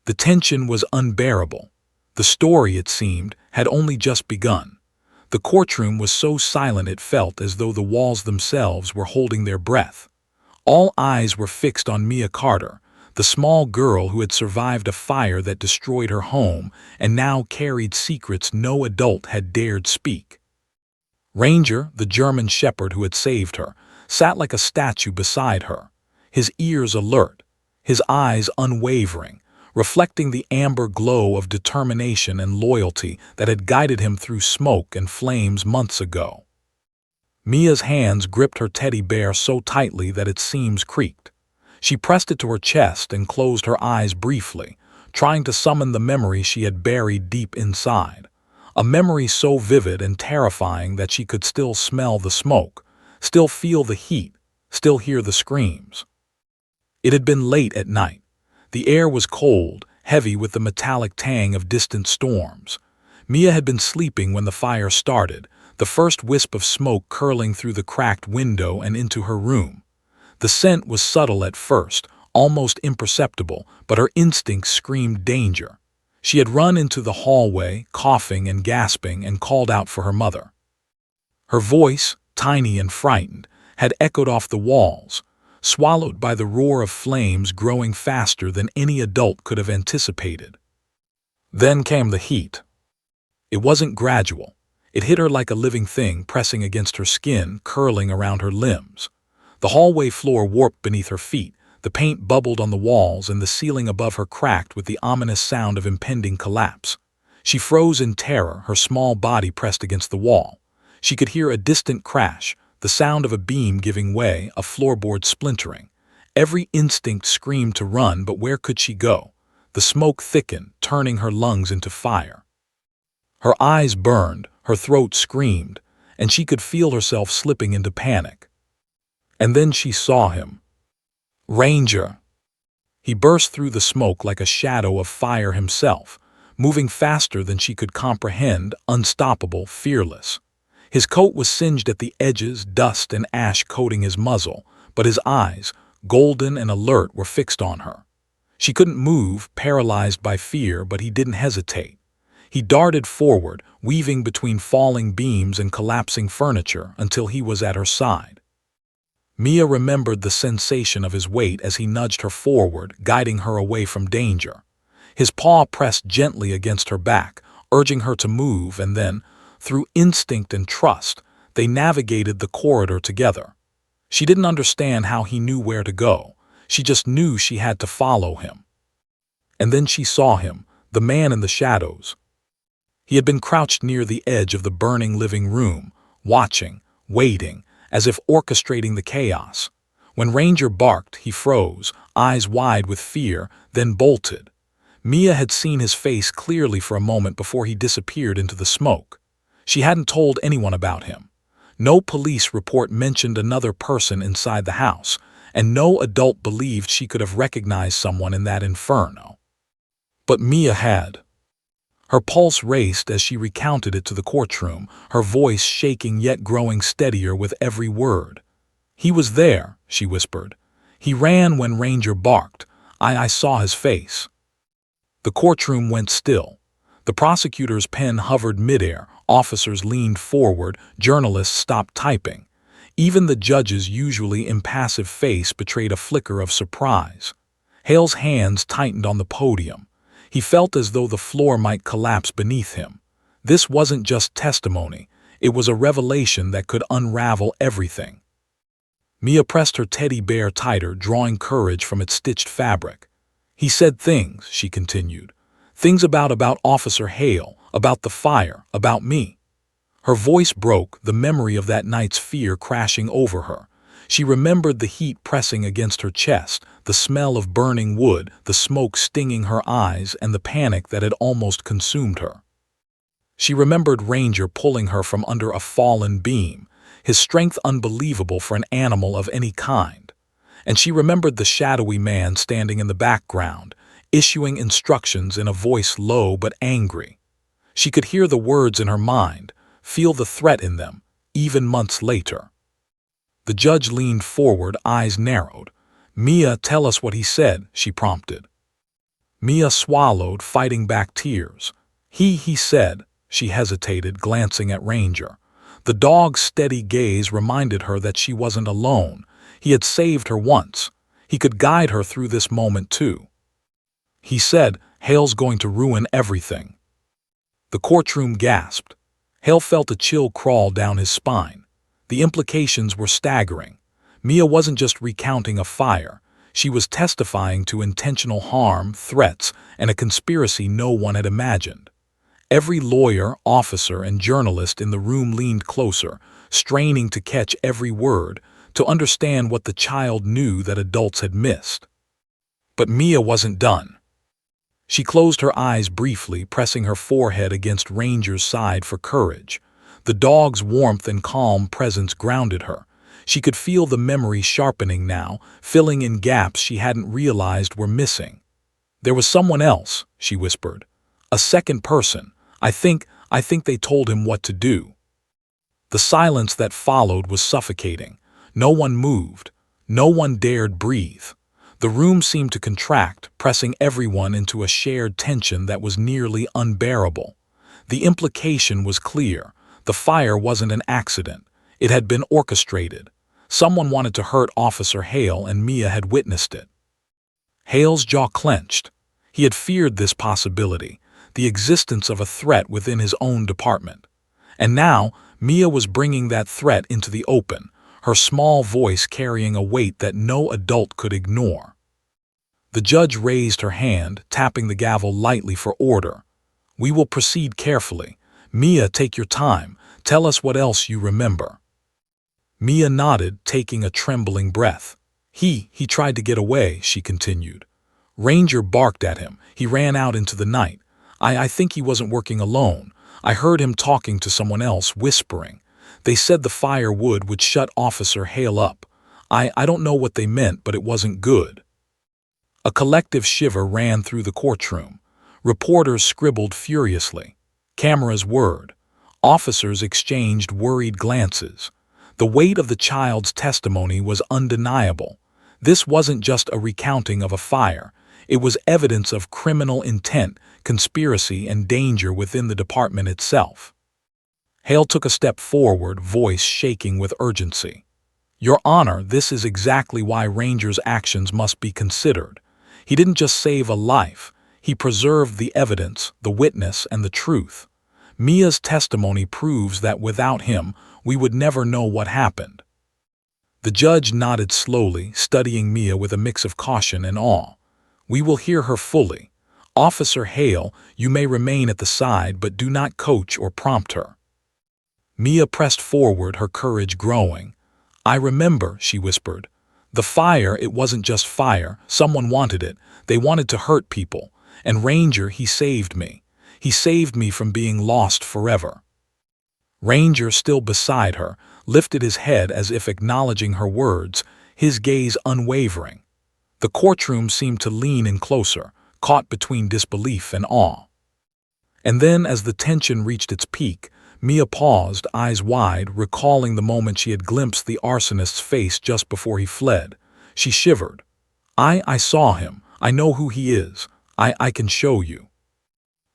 The tension was unbearable. The story, it seemed, had only just begun. The courtroom was so silent it felt as though the walls themselves were holding their breath. All eyes were fixed on Mia Carter, the small girl who had survived a fire that destroyed her home and now carried secrets no adult had dared speak. Ranger, the German shepherd who had saved her, sat like a statue beside her, his ears alert, his eyes unwavering, reflecting the amber glow of determination and loyalty that had guided him through smoke and flames months ago. Mia's hands gripped her teddy bear so tightly that its seams creaked. She pressed it to her chest and closed her eyes briefly, trying to summon the memory she had buried deep inside. A memory so vivid and terrifying that she could still smell the smoke, still feel the heat, still hear the screams. It had been late at night. The air was cold, heavy with the metallic tang of distant storms. Mia had been sleeping when the fire started, the first wisp of smoke curling through the cracked window and into her room. The scent was subtle at first, almost imperceptible, but her instincts screamed danger. She had run into the hallway, coughing and gasping, and called out for her mother. Her voice, tiny and frightened, had echoed off the walls, swallowed by the roar of flames growing faster than any adult could have anticipated. Then came the heat. It wasn't gradual. It hit her like a living thing pressing against her skin, curling around her limbs. The hallway floor warped beneath her feet, the paint bubbled on the walls, and the ceiling above her cracked with the ominous sound of impending collapse. She froze in terror, her small body pressed against the wall. She could hear a distant crash, the sound of a beam giving way, a floorboard splintering. Every instinct screamed to run, but where could she go? The smoke thickened, turning her lungs into fire. Her eyes burned, her throat screamed, and she could feel herself slipping into panic. And then she saw him. Ranger! He burst through the smoke like a shadow of fire himself, moving faster than she could comprehend, unstoppable, fearless. His coat was singed at the edges, dust and ash coating his muzzle, but his eyes, golden and alert, were fixed on her. She couldn't move, paralyzed by fear, but he didn't hesitate. He darted forward, weaving between falling beams and collapsing furniture until he was at her side. Mia remembered the sensation of his weight as he nudged her forward, guiding her away from danger. His paw pressed gently against her back, urging her to move, and then, through instinct and trust, they navigated the corridor together. She didn't understand how he knew where to go. She just knew she had to follow him. And then she saw him, the man in the shadows. He had been crouched near the edge of the burning living room, watching, waiting, as if orchestrating the chaos. When Ranger barked, he froze, eyes wide with fear, then bolted. Mia had seen his face clearly for a moment before he disappeared into the smoke. She hadn't told anyone about him. No police report mentioned another person inside the house, and no adult believed she could have recognized someone in that inferno. But Mia had. Her pulse raced as she recounted it to the courtroom, her voice shaking yet growing steadier with every word. "He was there," she whispered. "He ran when Ranger barked. I saw his face." The courtroom went still. The prosecutor's pen hovered midair, officers leaned forward, journalists stopped typing. Even the judge's usually impassive face betrayed a flicker of surprise. Hale's hands tightened on the podium. He felt as though the floor might collapse beneath him. This wasn't just testimony. It was a revelation that could unravel everything. Mia pressed her teddy bear tighter, drawing courage from its stitched fabric. "He said things," she continued. "Things about Officer Hale, about the fire, about me." Her voice broke, the memory of that night's fear crashing over her. She remembered the heat pressing against her chest, the smell of burning wood, the smoke stinging her eyes, and the panic that had almost consumed her. She remembered Ranger pulling her from under a fallen beam, his strength unbelievable for an animal of any kind. And she remembered the shadowy man standing in the background, issuing instructions in a voice low but angry. She could hear the words in her mind, feel the threat in them, even months later. The judge leaned forward, eyes narrowed. "Mia, tell us what he said," she prompted. Mia swallowed, fighting back tears. He said," she hesitated, glancing at Ranger. The dog's steady gaze reminded her that she wasn't alone. He had saved her once. He could guide her through this moment too. "He said, Hale's going to ruin everything." The courtroom gasped. Hale felt a chill crawl down his spine. The implications were staggering. Mia wasn't just recounting a fire. She was testifying to intentional harm, threats, and a conspiracy no one had imagined. Every lawyer, officer, and journalist in the room leaned closer, straining to catch every word, to understand what the child knew that adults had missed. But Mia wasn't done. She closed her eyes briefly, pressing her forehead against Ranger's side for courage. The dog's warmth and calm presence grounded her. She could feel the memory sharpening now, filling in gaps she hadn't realized were missing. "There was someone else," she whispered. "A second person. I think they told him what to do." The silence that followed was suffocating. No one moved. No one dared breathe. The room seemed to contract, pressing everyone into a shared tension that was nearly unbearable. The implication was clear. The fire wasn't an accident. It had been orchestrated. Someone wanted to hurt Officer Hale, and Mia had witnessed it. Hale's jaw clenched. He had feared this possibility. the existence of a threat within his own department. And now, Mia was bringing that threat into the open, her small voice carrying a weight that no adult could ignore. The judge raised her hand, tapping the gavel lightly for order. "We will proceed carefully. Mia, take your time. Tell us what else you remember." Mia nodded, taking a trembling breath. He tried to get away," she continued. "Ranger barked at him. He ran out into the night. I think he wasn't working alone. I heard him talking to someone else, whispering. They said the firewood would shut Officer Hale up. I don't know what they meant, but it wasn't good." A collective shiver ran through the courtroom. Reporters scribbled furiously. Cameras whirred. Officers exchanged worried glances. The weight of the child's testimony was undeniable. This wasn't just a recounting of a fire. It was evidence of criminal intent, conspiracy, and danger within the department itself. Hale took a step forward, voice shaking with urgency. "Your Honor, this is exactly why Ranger's actions must be considered. He didn't just save a life. He preserved the evidence, the witness, and the truth. Mia's testimony proves that without him, we would never know what happened." The judge nodded slowly, studying Mia with a mix of caution and awe. "We will hear her fully. Officer Hale, you may remain at the side, but do not coach or prompt her." Mia pressed forward, her courage growing. "I remember," she whispered. "The fire, it wasn't just fire. Someone wanted it. They wanted to hurt people. And Ranger, he saved me. He saved me from being lost forever." Ranger, still beside her, lifted his head as if acknowledging her words, his gaze unwavering. The courtroom seemed to lean in closer, caught between disbelief and awe. And then, as the tension reached its peak, Mia paused, eyes wide, recalling the moment she had glimpsed the arsonist's face just before he fled. She shivered. I saw him. I know who he is. I can show you."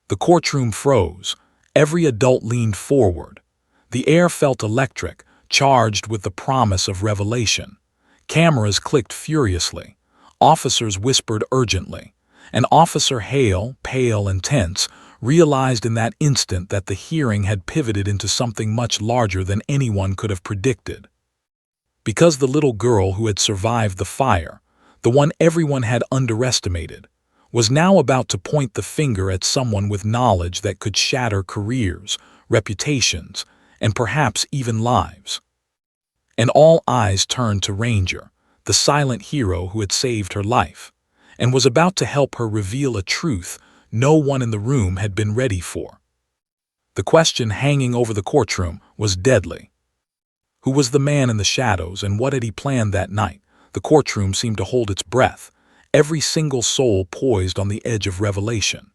The courtroom froze. Every adult leaned forward. The air felt electric, charged with the promise of revelation. Cameras clicked furiously. Officers whispered urgently. And Officer Hale, pale and tense, realized in that instant that the hearing had pivoted into something much larger than anyone could have predicted. Because the little girl who had survived the fire, the one everyone had underestimated, was now about to point the finger at someone with knowledge that could shatter careers, reputations, and perhaps even lives. And all eyes turned to Ranger, the silent hero who had saved her life, and was about to help her reveal a truth no one in the room had been ready for. The question hanging over the courtroom was deadly. Who was the man in the shadows, and what had he planned that night? The courtroom seemed to hold its breath, every single soul poised on the edge of revelation.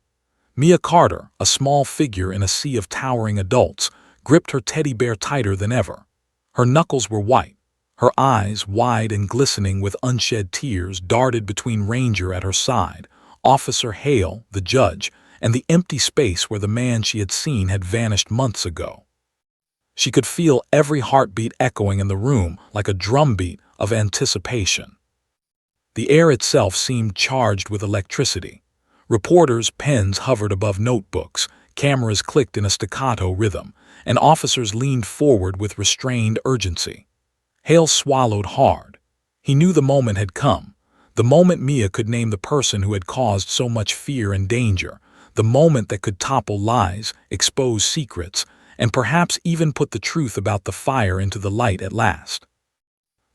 Mia Carter, a small figure in a sea of towering adults, gripped her teddy bear tighter than ever. Her knuckles were white. Her eyes, wide and glistening with unshed tears, darted between Ranger at her side, Officer Hale, the judge, and the empty space where the man she had seen had vanished months ago. She could feel every heartbeat echoing in the room like a drumbeat of anticipation. The air itself seemed charged with electricity. Reporters' pens hovered above notebooks, cameras clicked in a staccato rhythm, and officers leaned forward with restrained urgency. Hale swallowed hard. He knew the moment had come. The moment Mia could name the person who had caused so much fear and danger. The moment that could topple lies, expose secrets, and perhaps even put the truth about the fire into the light at last.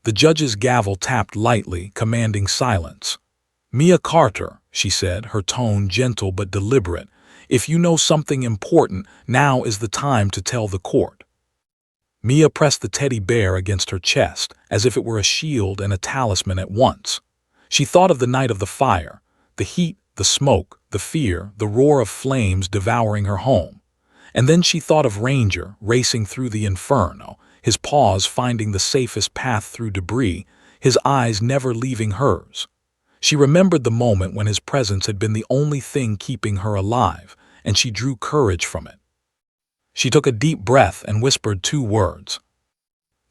The judge's gavel tapped lightly, commanding silence. "Mia Carter," she said, her tone gentle but deliberate, "if you know something important, now is the time to tell the court." Mia pressed the teddy bear against her chest, as if it were a shield and a talisman at once. She thought of the night of the fire, the heat, the smoke, the fear, the roar of flames devouring her home. And then she thought of Ranger racing through the inferno, his paws finding the safest path through debris, his eyes never leaving hers. She remembered the moment when his presence had been the only thing keeping her alive, and she drew courage from it. She took a deep breath and whispered 2 words.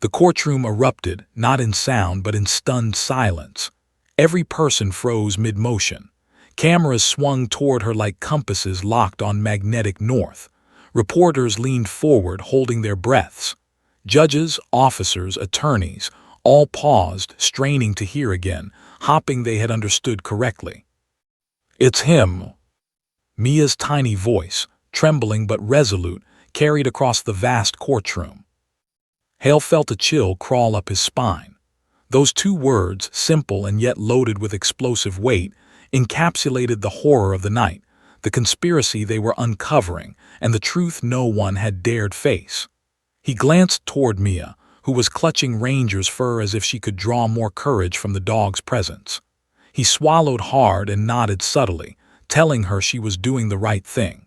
The courtroom erupted, not in sound but in stunned silence. Every person froze mid-motion. Cameras swung toward her like compasses locked on magnetic north. Reporters leaned forward, holding their breaths. Judges, officers, attorneys, all paused, straining to hear again, hoping they had understood correctly. "It's him." Mia's tiny voice, trembling but resolute, carried across the vast courtroom. Hale felt a chill crawl up his spine. Those two words, simple and yet loaded with explosive weight, encapsulated the horror of the night, the conspiracy they were uncovering, and the truth no one had dared face. He glanced toward Mia, who was clutching Ranger's fur as if she could draw more courage from the dog's presence. He swallowed hard and nodded subtly, telling her she was doing the right thing.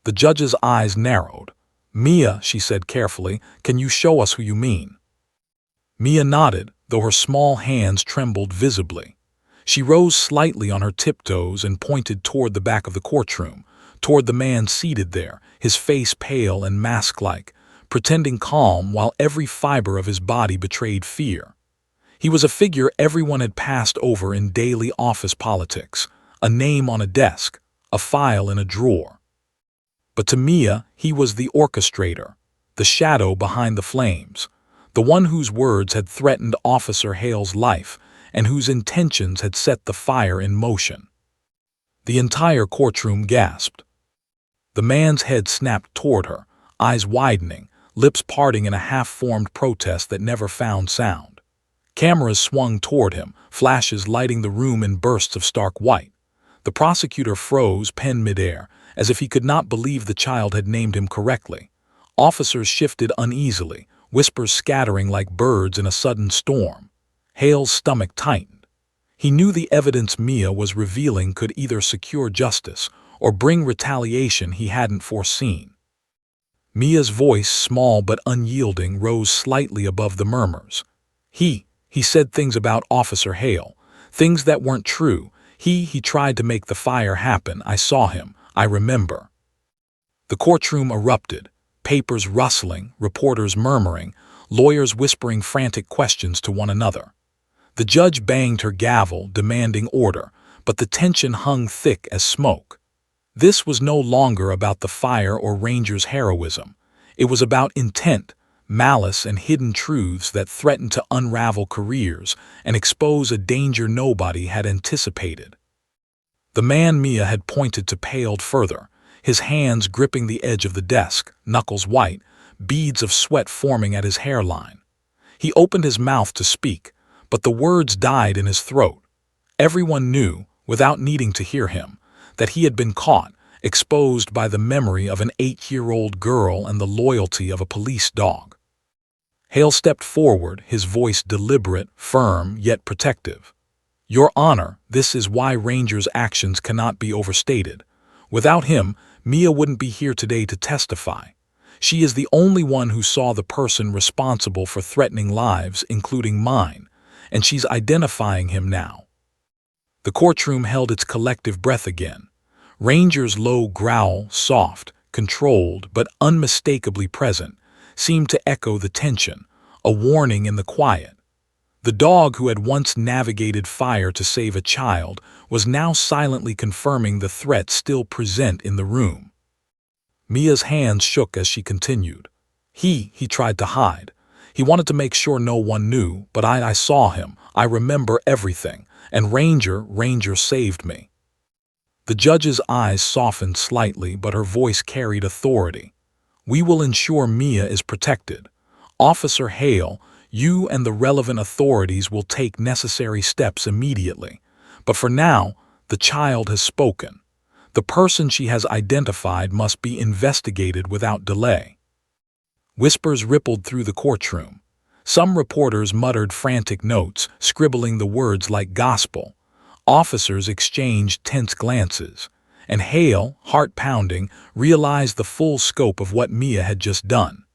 The judge's eyes narrowed. "Mia," she said carefully, "can you show us who you mean?" Mia nodded, though her small hands trembled visibly. She rose slightly on her tiptoes and pointed toward the back of the courtroom, toward the man seated there, his face pale and mask-like, pretending calm while every fiber of his body betrayed fear. He was a figure everyone had passed over in daily office politics, a name on a desk, a file in a drawer. But to Mia, he was the orchestrator, the shadow behind the flames, the one whose words had threatened Officer Hale's life and whose intentions had set the fire in motion. The entire courtroom gasped. The man's head snapped toward her, eyes widening, lips parting in a half-formed protest that never found sound. Cameras swung toward him, flashes lighting the room in bursts of stark white. The prosecutor froze, pen midair, as if he could not believe the child had named him correctly. Officers shifted uneasily, whispers scattering like birds in a sudden storm. Hale's stomach tightened. He knew the evidence Mia was revealing could either secure justice or bring retaliation he hadn't foreseen. Mia's voice, small but unyielding, rose slightly above the murmurs. He said things about Officer Hale, things that weren't true. He tried to make the fire happen. I saw him. I remember." The courtroom erupted, papers rustling, reporters murmuring, lawyers whispering frantic questions to one another. The judge banged her gavel, demanding order, but the tension hung thick as smoke. This was no longer about the fire or Ranger's heroism. It was about intent, malice, and hidden truths that threatened to unravel careers and expose a danger nobody had anticipated. The man Mia had pointed to paled further, his hands gripping the edge of the desk, knuckles white, beads of sweat forming at his hairline. He opened his mouth to speak, but the words died in his throat. Everyone knew, without needing to hear him, that he had been caught, exposed by the memory of an 8-year-old girl and the loyalty of a police dog. Hale stepped forward, his voice deliberate, firm, yet protective. "Your Honor, this is why Ranger's actions cannot be overstated. Without him, Mia wouldn't be here today to testify. She is the only one who saw the person responsible for threatening lives, including mine, and she's identifying him now." The courtroom held its collective breath again. Ranger's low growl, soft, controlled, but unmistakably present, seemed to echo the tension, a warning in the quiet. The dog who had once navigated fire to save a child was now silently confirming the threat still present in the room. Mia's hands shook as she continued. He tried to hide. He wanted to make sure no one knew, but I saw him. I remember everything. And Ranger saved me." The judge's eyes softened slightly, but her voice carried authority. "We will ensure Mia is protected. Officer Hale, you and the relevant authorities will take necessary steps immediately. But for now, the child has spoken. The person she has identified must be investigated without delay." Whispers rippled through the courtroom. Some reporters muttered frantic notes, scribbling the words like gospel. Officers exchanged tense glances. And Hale, heart-pounding, realized the full scope of what Mia had just done.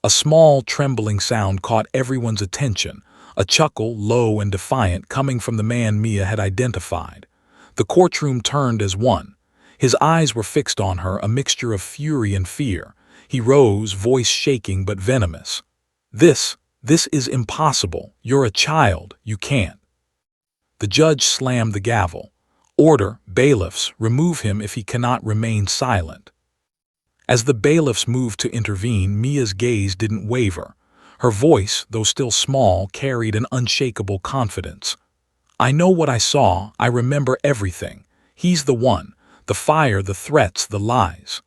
A small, trembling sound caught everyone's attention, a chuckle, low and defiant, coming from the man Mia had identified. The courtroom turned as one. His eyes were fixed on her, a mixture of fury and fear. He rose, voice shaking but venomous. This is impossible. You're a child. You can't." The judge slammed the gavel. Order, bailiffs, remove him if he cannot remain silent. As the bailiffs moved to intervene, Mia's gaze didn't waver. Her voice, though still small, carried an unshakable confidence. I know what I saw, I remember everything. He's the one. The fire, the threats, the lies.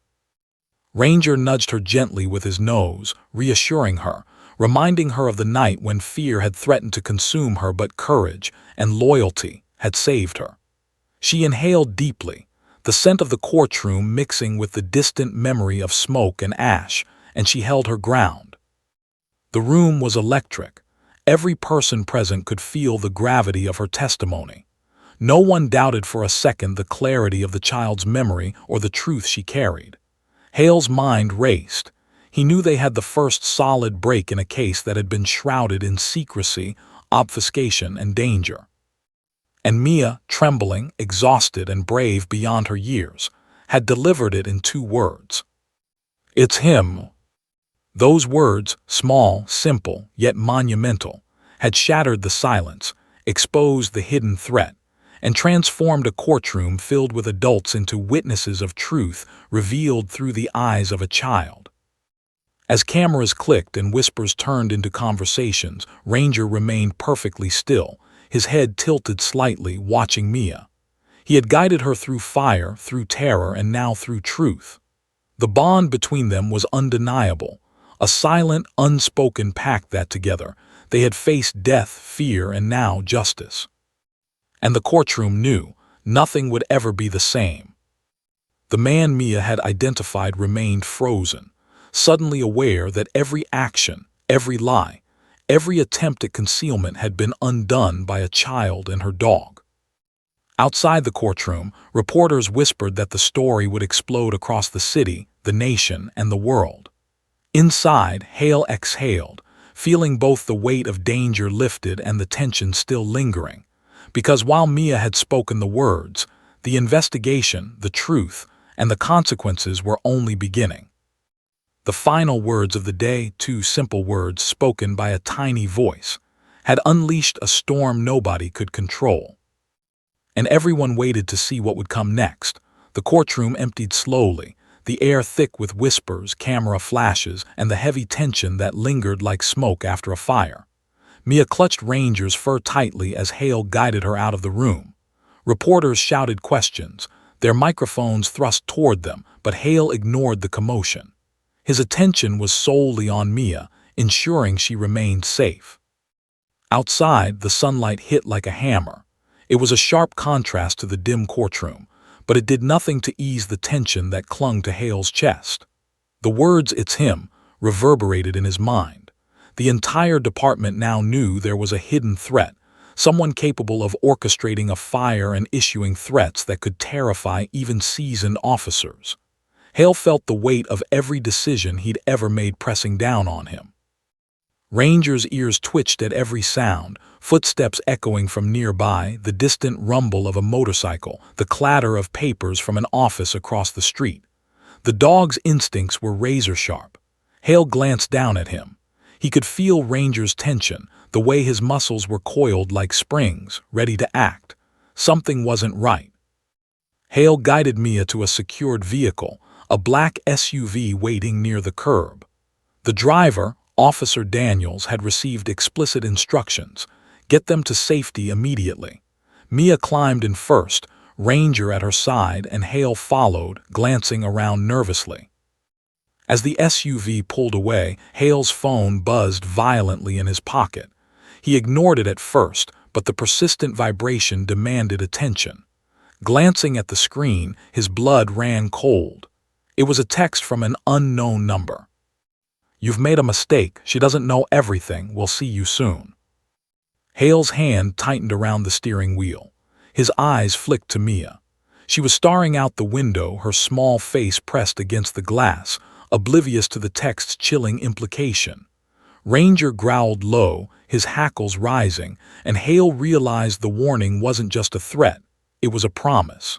Ranger nudged her gently with his nose, reassuring her, reminding her of the night when fear had threatened to consume her but courage and loyalty had saved her. She inhaled deeply, the scent of the courtroom mixing with the distant memory of smoke and ash, and she held her ground. The room was electric. Every person present could feel the gravity of her testimony. No one doubted for a second the clarity of the child's memory or the truth she carried. Hale's mind raced. He knew they had the first solid break in a case that had been shrouded in secrecy, obfuscation, and danger. And Mia, trembling, exhausted, and brave beyond her years, had delivered it in 2 words. It's him. Those words, small, simple, yet monumental, had shattered the silence, exposed the hidden threat, and transformed a courtroom filled with adults into witnesses of truth revealed through the eyes of a child. As cameras clicked and whispers turned into conversations, Ranger remained perfectly still, his head tilted slightly, watching Mia. He had guided her through fire, through terror, and now through truth. The bond between them was undeniable, a silent, unspoken pact that together they had faced death, fear, and now justice. And the courtroom knew nothing would ever be the same. The man Mia had identified remained frozen, suddenly aware that every action, every lie, every attempt at concealment had been undone by a child and her dog. Outside the courtroom, reporters whispered that the story would explode across the city, the nation, and the world. Inside, Hale exhaled, feeling both the weight of danger lifted and the tension still lingering. Because while Mia had spoken the words, the investigation, the truth, and the consequences were only beginning. The final words of the day, 2 simple words spoken by a tiny voice, had unleashed a storm nobody could control. And everyone waited to see what would come next. The courtroom emptied slowly, the air thick with whispers, camera flashes, and the heavy tension that lingered like smoke after a fire. Mia clutched Ranger's fur tightly as Hale guided her out of the room. Reporters shouted questions, their microphones thrust toward them, but Hale ignored the commotion. His attention was solely on Mia, ensuring she remained safe. Outside, the sunlight hit like a hammer. It was a sharp contrast to the dim courtroom, but it did nothing to ease the tension that clung to Hale's chest. The words, "It's him," reverberated in his mind. The entire department now knew there was a hidden threat, someone capable of orchestrating a fire and issuing threats that could terrify even seasoned officers. Hale felt the weight of every decision he'd ever made pressing down on him. Ranger's ears twitched at every sound, footsteps echoing from nearby, the distant rumble of a motorcycle, the clatter of papers from an office across the street. The dog's instincts were razor-sharp. Hale glanced down at him. He could feel Ranger's tension, the way his muscles were coiled like springs, ready to act. Something wasn't right. Hale guided Mia to a secured vehicle, a black SUV waiting near the curb. The driver, Officer Daniels, had received explicit instructions: get them to safety immediately. Mia climbed in first, Ranger at her side, and Hale followed, glancing around nervously. As the SUV pulled away, Hale's phone buzzed violently in his pocket. He ignored it at first, but the persistent vibration demanded attention. Glancing at the screen, his blood ran cold. It was a text from an unknown number. "You've made a mistake. She doesn't know everything. We'll see you soon." Hale's hand tightened around the steering wheel. His eyes flicked to Mia. She was staring out the window, her small face pressed against the glass, oblivious to the text's chilling implication. Ranger growled low, his hackles rising, and Hale realized the warning wasn't just a threat, it was a promise.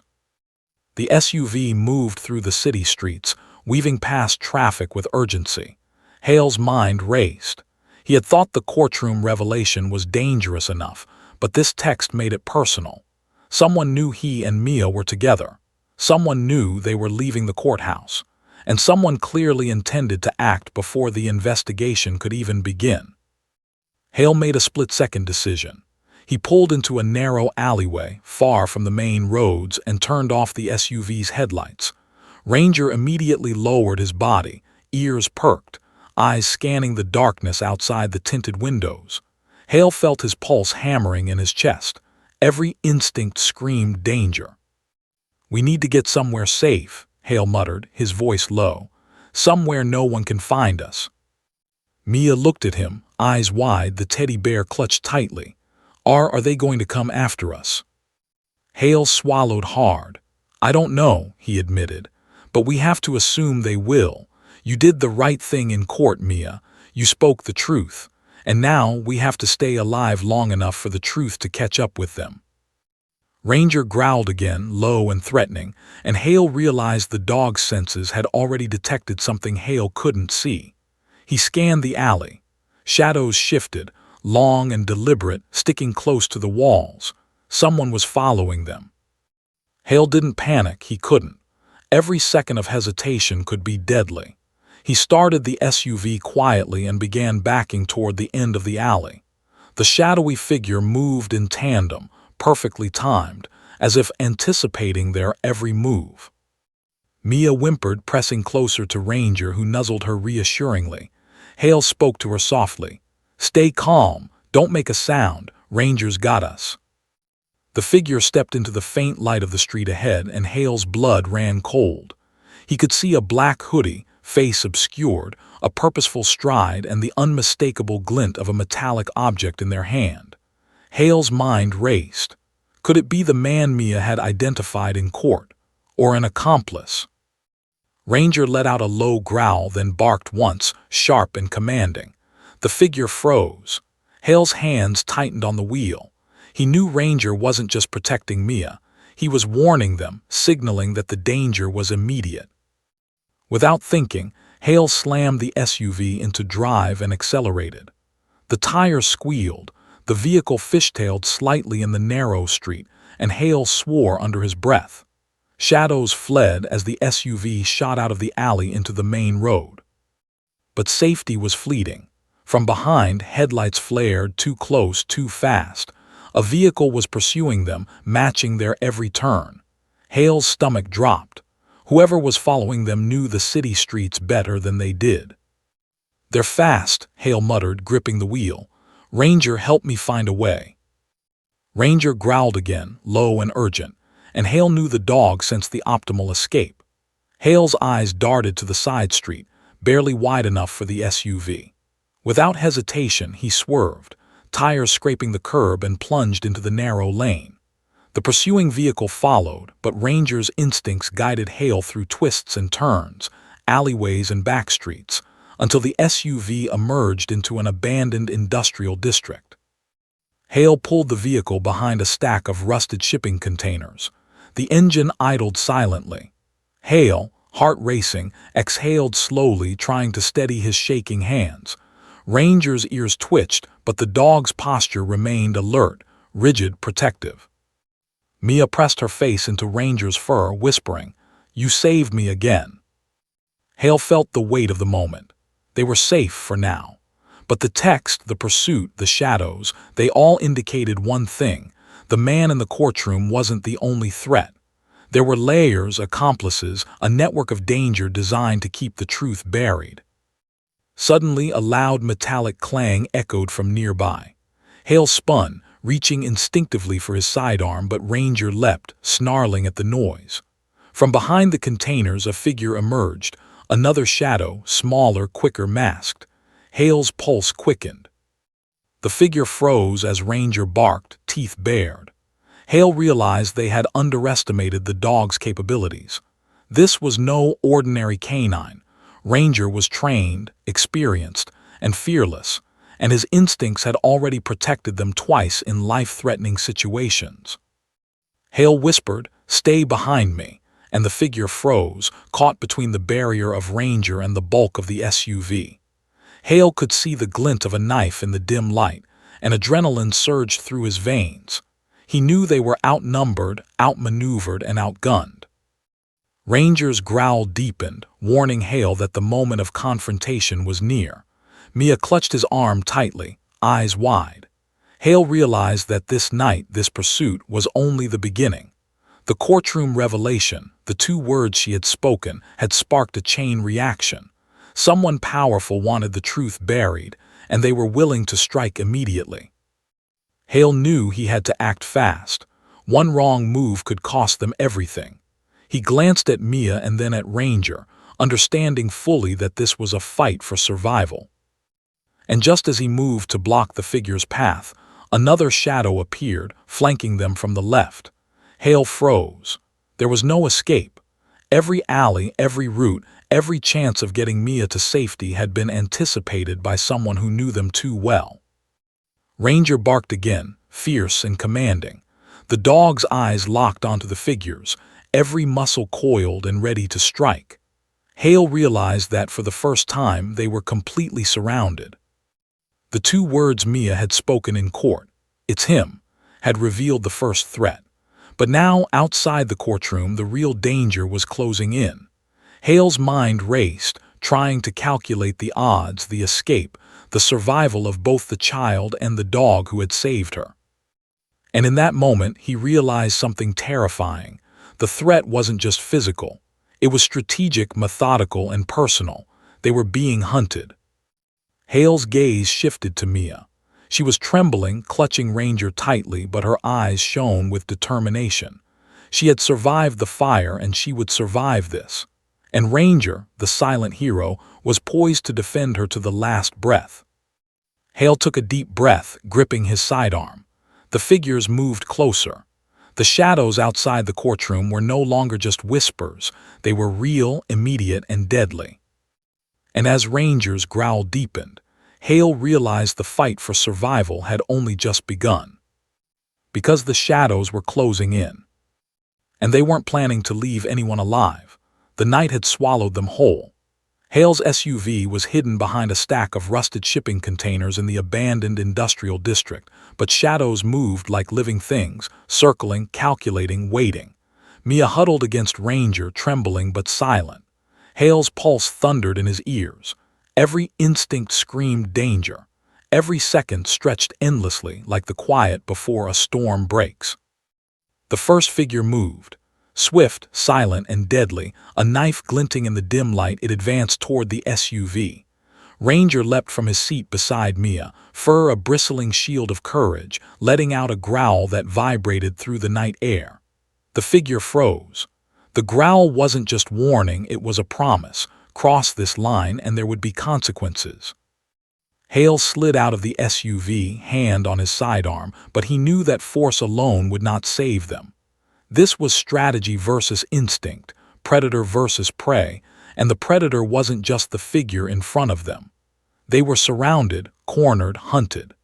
The SUV moved through the city streets, weaving past traffic with urgency. Hale's mind raced. He had thought the courtroom revelation was dangerous enough, but this text made it personal. Someone knew he and Mia were together. Someone knew they were leaving the courthouse. And someone clearly intended to act before the investigation could even begin. Hale made a split-second decision. He pulled into a narrow alleyway, far from the main roads, and turned off the SUV's headlights. Ranger immediately lowered his body, ears perked, eyes scanning the darkness outside the tinted windows. Hale felt his pulse hammering in his chest. Every instinct screamed danger. "We need to get somewhere safe," Hale muttered, his voice low. "Somewhere no one can find us." Mia looked at him, eyes wide, the teddy bear clutched tightly. Are they going to come after us?" Hale swallowed hard. "I don't know," he admitted, "but we have to assume they will. You did the right thing in court, Mia. You spoke the truth. And now we have to stay alive long enough for the truth to catch up with them." Ranger growled again, low and threatening, and Hale realized the dog's senses had already detected something Hale couldn't see. He scanned the alley. Shadows shifted, long and deliberate, sticking close to the walls. Someone was following them. Hale didn't panic, he couldn't. Every second of hesitation could be deadly. He started the SUV quietly and began backing toward the end of the alley. The shadowy figure moved in tandem, perfectly timed, as if anticipating their every move. Mia whimpered, pressing closer to Ranger, who nuzzled her reassuringly. Hale spoke to her softly. "Stay calm, don't make a sound, Ranger's got us." The figure stepped into the faint light of the street ahead, and Hale's blood ran cold. He could see a black hoodie, face obscured, a purposeful stride, and the unmistakable glint of a metallic object in their hand. Hale's mind raced. Could it be the man Mia had identified in court, or an accomplice? Ranger let out a low growl, then barked once, sharp and commanding. The figure froze. Hale's hands tightened on the wheel. He knew Ranger wasn't just protecting Mia. He was warning them, signaling that the danger was immediate. Without thinking, Hale slammed the SUV into drive and accelerated. The tires squealed, the vehicle fishtailed slightly in the narrow street, and Hale swore under his breath. Shadows fled as the SUV shot out of the alley into the main road. But safety was fleeting. From behind, headlights flared, too close, too fast. A vehicle was pursuing them, matching their every turn. Hale's stomach dropped. Whoever was following them knew the city streets better than they did. "They're fast," Hale muttered, gripping the wheel. "Ranger, help me find a way." Ranger growled again, low and urgent, and Hale knew the dog sensed the optimal escape. Hale's eyes darted to the side street, barely wide enough for the SUV. Without hesitation, he swerved, tires scraping the curb, and plunged into the narrow lane. The pursuing vehicle followed, but Ranger's instincts guided Hale through twists and turns, alleyways and back streets, until the SUV emerged into an abandoned industrial district. Hale pulled the vehicle behind a stack of rusted shipping containers. The engine idled silently. Hale, heart racing, exhaled slowly, trying to steady his shaking hands. Ranger's ears twitched, but the dog's posture remained alert, rigid, protective. Mia pressed her face into Ranger's fur, whispering, "You saved me again." Hale felt the weight of the moment. They were safe for now. But the text, the pursuit, the shadows, they all indicated one thing. The man in the courtroom wasn't the only threat. There were layers, accomplices, a network of danger designed to keep the truth buried. Suddenly, a loud metallic clang echoed from nearby. Hale spun, reaching instinctively for his sidearm, but Ranger leapt, snarling at the noise. From behind the containers, a figure emerged, another shadow, smaller, quicker, masked. Hale's pulse quickened. The figure froze as Ranger barked, teeth bared. Hale realized they had underestimated the dog's capabilities. This was no ordinary canine. Ranger was trained, experienced, and fearless, and his instincts had already protected them twice in life-threatening situations. Hale whispered, "Stay behind me," and the figure froze, caught between the barrier of Ranger and the bulk of the SUV. Hale could see the glint of a knife in the dim light, and adrenaline surged through his veins. He knew they were outnumbered, outmaneuvered, and outgunned. Ranger's growl deepened, warning Hale that the moment of confrontation was near. Mia clutched his arm tightly, eyes wide. Hale realized that this night, this pursuit, was only the beginning. The courtroom revelation, the 2 words she had spoken, had sparked a chain reaction. Someone powerful wanted the truth buried, and they were willing to strike immediately. Hale knew he had to act fast. One wrong move could cost them everything. He glanced at Mia and then at Ranger, understanding fully that this was a fight for survival. And just as he moved to block the figure's path, another shadow appeared, flanking them from the left. Hale froze. There was no escape. Every alley, every route, every chance of getting Mia to safety had been anticipated by someone who knew them too well. Ranger barked again, fierce and commanding. The dog's eyes locked onto the figures, every muscle coiled and ready to strike. Hale realized that for the first time they were completely surrounded. The 2 words Mia had spoken in court, "It's him," had revealed the first threat. But now, outside the courtroom, the real danger was closing in. Hale's mind raced, trying to calculate the odds, the escape, the survival of both the child and the dog who had saved her. And in that moment, he realized something terrifying. The threat wasn't just physical. It was strategic, methodical, and personal. They were being hunted. Hale's gaze shifted to Mia. She was trembling, clutching Ranger tightly, but her eyes shone with determination. She had survived the fire, and she would survive this. And Ranger, the silent hero, was poised to defend her to the last breath. Hale took a deep breath, gripping his sidearm. The figures moved closer. The shadows outside the courtroom were no longer just whispers. They were real, immediate, and deadly. And as Ranger's growl deepened, Hale realized the fight for survival had only just begun. Because the shadows were closing in. And they weren't planning to leave anyone alive. The night had swallowed them whole. Hale's SUV was hidden behind a stack of rusted shipping containers in the abandoned industrial district, but shadows moved like living things, circling, calculating, waiting. Mia huddled against Ranger, trembling but silent. Hale's pulse thundered in his ears. Every instinct screamed danger. Every second stretched endlessly, like the quiet before a storm breaks. The first figure moved. Swift, silent, and deadly, a knife glinting in the dim light, it advanced toward the SUV. Ranger leapt from his seat beside Mia, fur a bristling shield of courage, letting out a growl that vibrated through the night air. The figure froze. The growl wasn't just warning, it was a promise. Cross this line and there would be consequences. Hale slid out of the SUV, hand on his sidearm, but he knew that force alone would not save them. This was strategy versus instinct, predator versus prey, and the predator wasn't just the figure in front of them. They were surrounded, cornered, hunted.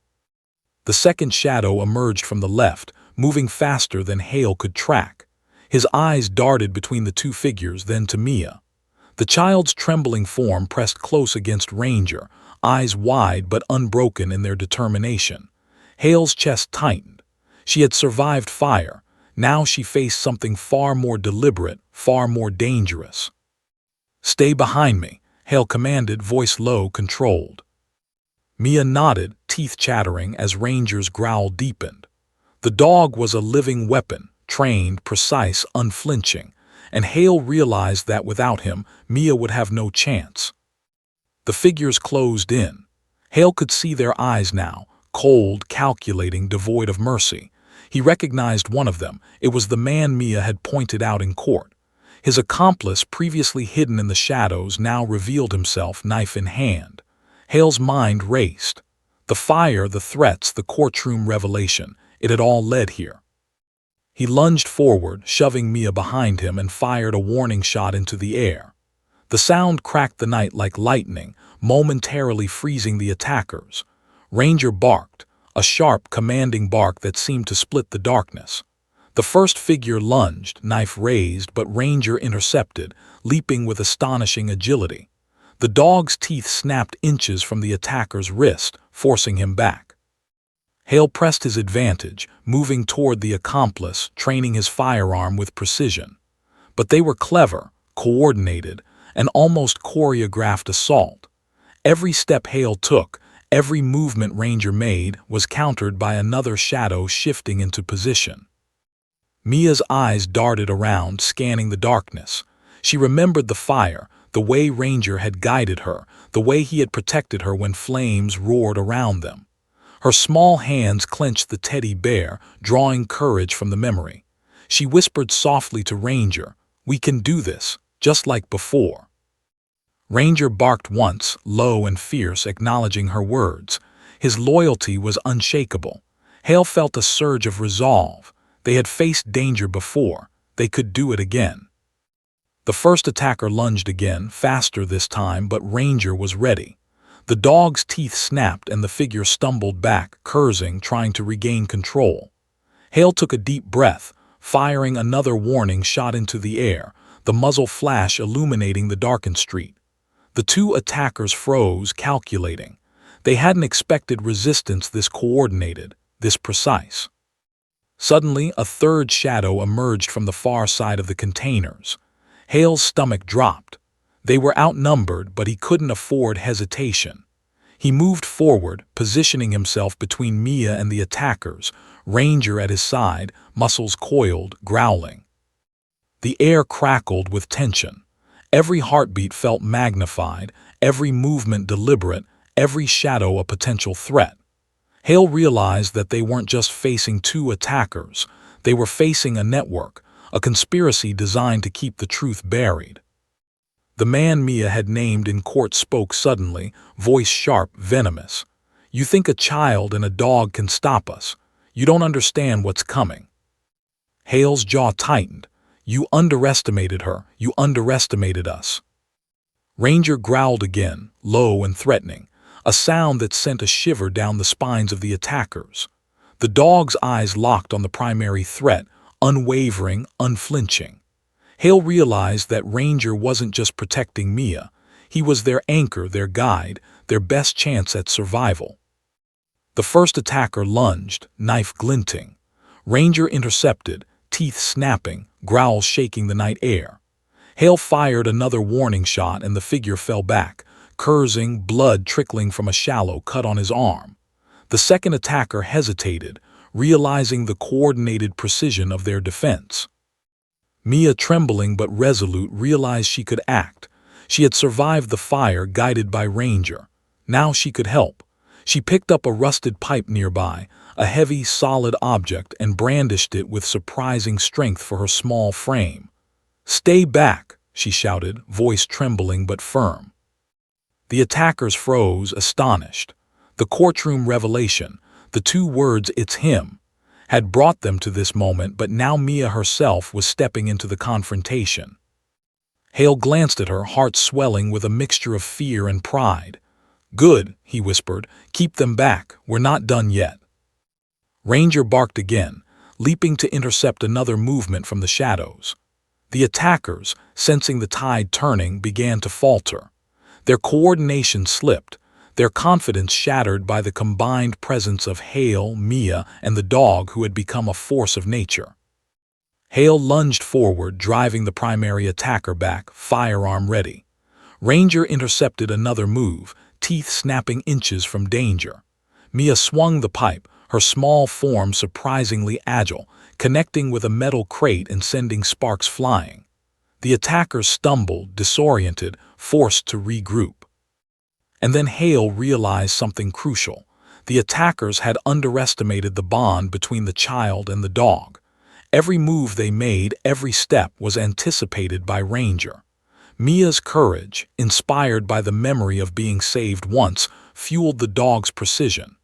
The second shadow emerged from the left, moving faster than Hale could track. His eyes darted between the 2 figures, then to Mia. The child's trembling form pressed close against Ranger, eyes wide but unbroken in their determination. Hale's chest tightened. She had survived fire. Now she faced something far more deliberate, far more dangerous. "Stay behind me," Hale commanded, voice low, controlled. Mia nodded, teeth chattering as Ranger's growl deepened. The dog was a living weapon, trained, precise, unflinching, and Hale realized that without him, Mia would have no chance. The figures closed in. Hale could see their eyes now, cold, calculating, devoid of mercy. He recognized one of them. It was the man Mia had pointed out in court. His accomplice, previously hidden in the shadows, now revealed himself, knife in hand. Hale's mind raced. The fire, the threats, the courtroom revelation, it had all led here. He lunged forward, shoving Mia behind him, and fired a warning shot into the air. The sound cracked the night like lightning, momentarily freezing the attackers. Ranger barked, a sharp, commanding bark that seemed to split the darkness. The first figure lunged, knife raised, but Ranger intercepted, leaping with astonishing agility. The dog's teeth snapped inches from the attacker's wrist, forcing him back. Hale pressed his advantage, moving toward the accomplice, training his firearm with precision. But they were clever, coordinated, an almost choreographed assault. Every step Hale took, every movement Ranger made, was countered by another shadow shifting into position. Mia's eyes darted around, scanning the darkness. She remembered the fire, the way Ranger had guided her, the way he had protected her when flames roared around them. Her small hands clenched the teddy bear, drawing courage from the memory. She whispered softly to Ranger, "We can do this, just like before." Ranger barked once, low and fierce, acknowledging her words. His loyalty was unshakable. Hale felt a surge of resolve. They had faced danger before. They could do it again. The first attacker lunged again, faster this time, but Ranger was ready. The dog's teeth snapped and the figure stumbled back, cursing, trying to regain control. Hale took a deep breath, firing another warning shot into the air, the muzzle flash illuminating the darkened street. The two attackers froze, calculating. They hadn't expected resistance this coordinated, this precise. Suddenly, a third shadow emerged from the far side of the containers. Hale's stomach dropped. They were outnumbered, but he couldn't afford hesitation. He moved forward, positioning himself between Mia and the attackers, Ranger at his side, muscles coiled, growling. The air crackled with tension. Every heartbeat felt magnified, every movement deliberate, every shadow a potential threat. Hale realized that they weren't just facing two attackers. They were facing a network, a conspiracy designed to keep the truth buried. The man Mia had named in court spoke suddenly, voice sharp, venomous. "You think a child and a dog can stop us. You don't understand what's coming." Hale's jaw tightened. "You underestimated her. You underestimated us." Ranger growled again, low and threatening, a sound that sent a shiver down the spines of the attackers. The dog's eyes locked on the primary threat, unwavering, unflinching. Hale realized that Ranger wasn't just protecting Mia. He was their anchor, their guide, their best chance at survival. The first attacker lunged, knife glinting. Ranger intercepted, teeth snapping, growls shaking the night air. Hale fired another warning shot and the figure fell back, cursing, blood trickling from a shallow cut on his arm. The second attacker hesitated, realizing the coordinated precision of their defense. Mia, trembling but resolute, realized she could act. She had survived the fire, guided by Ranger. Now she could help. She picked up a rusted pipe nearby, a heavy, solid object, and brandished it with surprising strength for her small frame. "Stay back," she shouted, voice trembling but firm. The attackers froze, astonished. The courtroom revelation, the two words, "It's him," had brought them to this moment, but now Mia herself was stepping into the confrontation. Hale glanced at her, heart swelling with a mixture of fear and pride. "Good," he whispered. "Keep them back. We're not done yet." Ranger barked again, leaping to intercept another movement from the shadows. The attackers, sensing the tide turning, began to falter. Their coordination slipped, their confidence shattered by the combined presence of Hale, Mia, and the dog who had become a force of nature. Hale lunged forward, driving the primary attacker back, firearm ready. Ranger intercepted another move, teeth snapping inches from danger. Mia swung the pipe, her small form surprisingly agile, connecting with a metal crate and sending sparks flying. The attackers stumbled, disoriented, forced to regroup. And then Hale realized something crucial. The attackers had underestimated the bond between the child and the dog. Every move they made, every step, was anticipated by Ranger. Mia's courage, inspired by the memory of being saved once, fueled the dog's precision.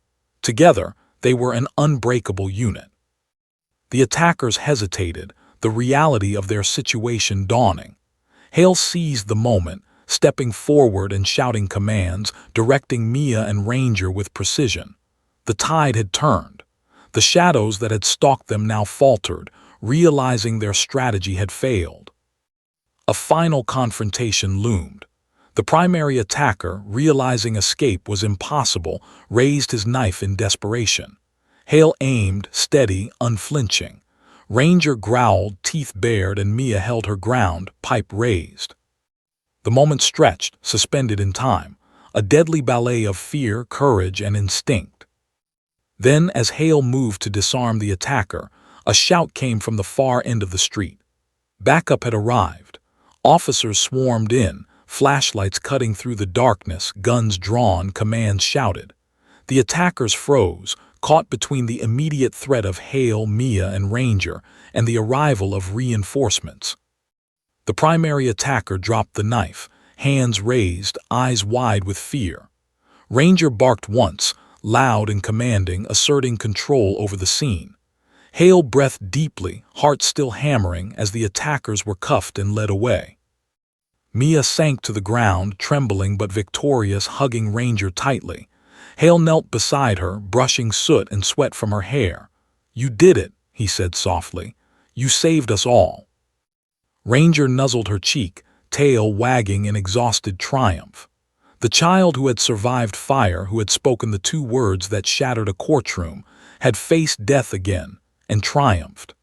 Together, they were an unbreakable unit. The attackers hesitated, the reality of their situation dawning. Hale seized the moment, stepping forward and shouting commands, directing Mia and Ranger with precision. The tide had turned. The shadows that had stalked them now faltered, realizing their strategy had failed. A final confrontation loomed. The primary attacker, realizing escape was impossible, raised his knife in desperation. Hale aimed, steady, unflinching. Ranger growled, teeth bared, and Mia held her ground, pipe raised. The moment stretched, suspended in time, a deadly ballet of fear, courage, and instinct. Then, as Hale moved to disarm the attacker, a shout came from the far end of the street. Backup had arrived. Officers swarmed in, flashlights cutting through the darkness, guns drawn, commands shouted. The attackers froze, caught between the immediate threat of Hale, Mia, and Ranger, and the arrival of reinforcements. The primary attacker dropped the knife, hands raised, eyes wide with fear. Ranger barked once, loud and commanding, asserting control over the scene. Hale breathed deeply, heart still hammering, as the attackers were cuffed and led away. Mia sank to the ground, trembling but victorious, hugging Ranger tightly. Hale knelt beside her, brushing soot and sweat from her hair. "You did it," he said softly. "You saved us all." Ranger nuzzled her cheek, tail wagging in exhausted triumph. The child who had survived fire, who had spoken the two words that shattered a courtroom, had faced death again and triumphed.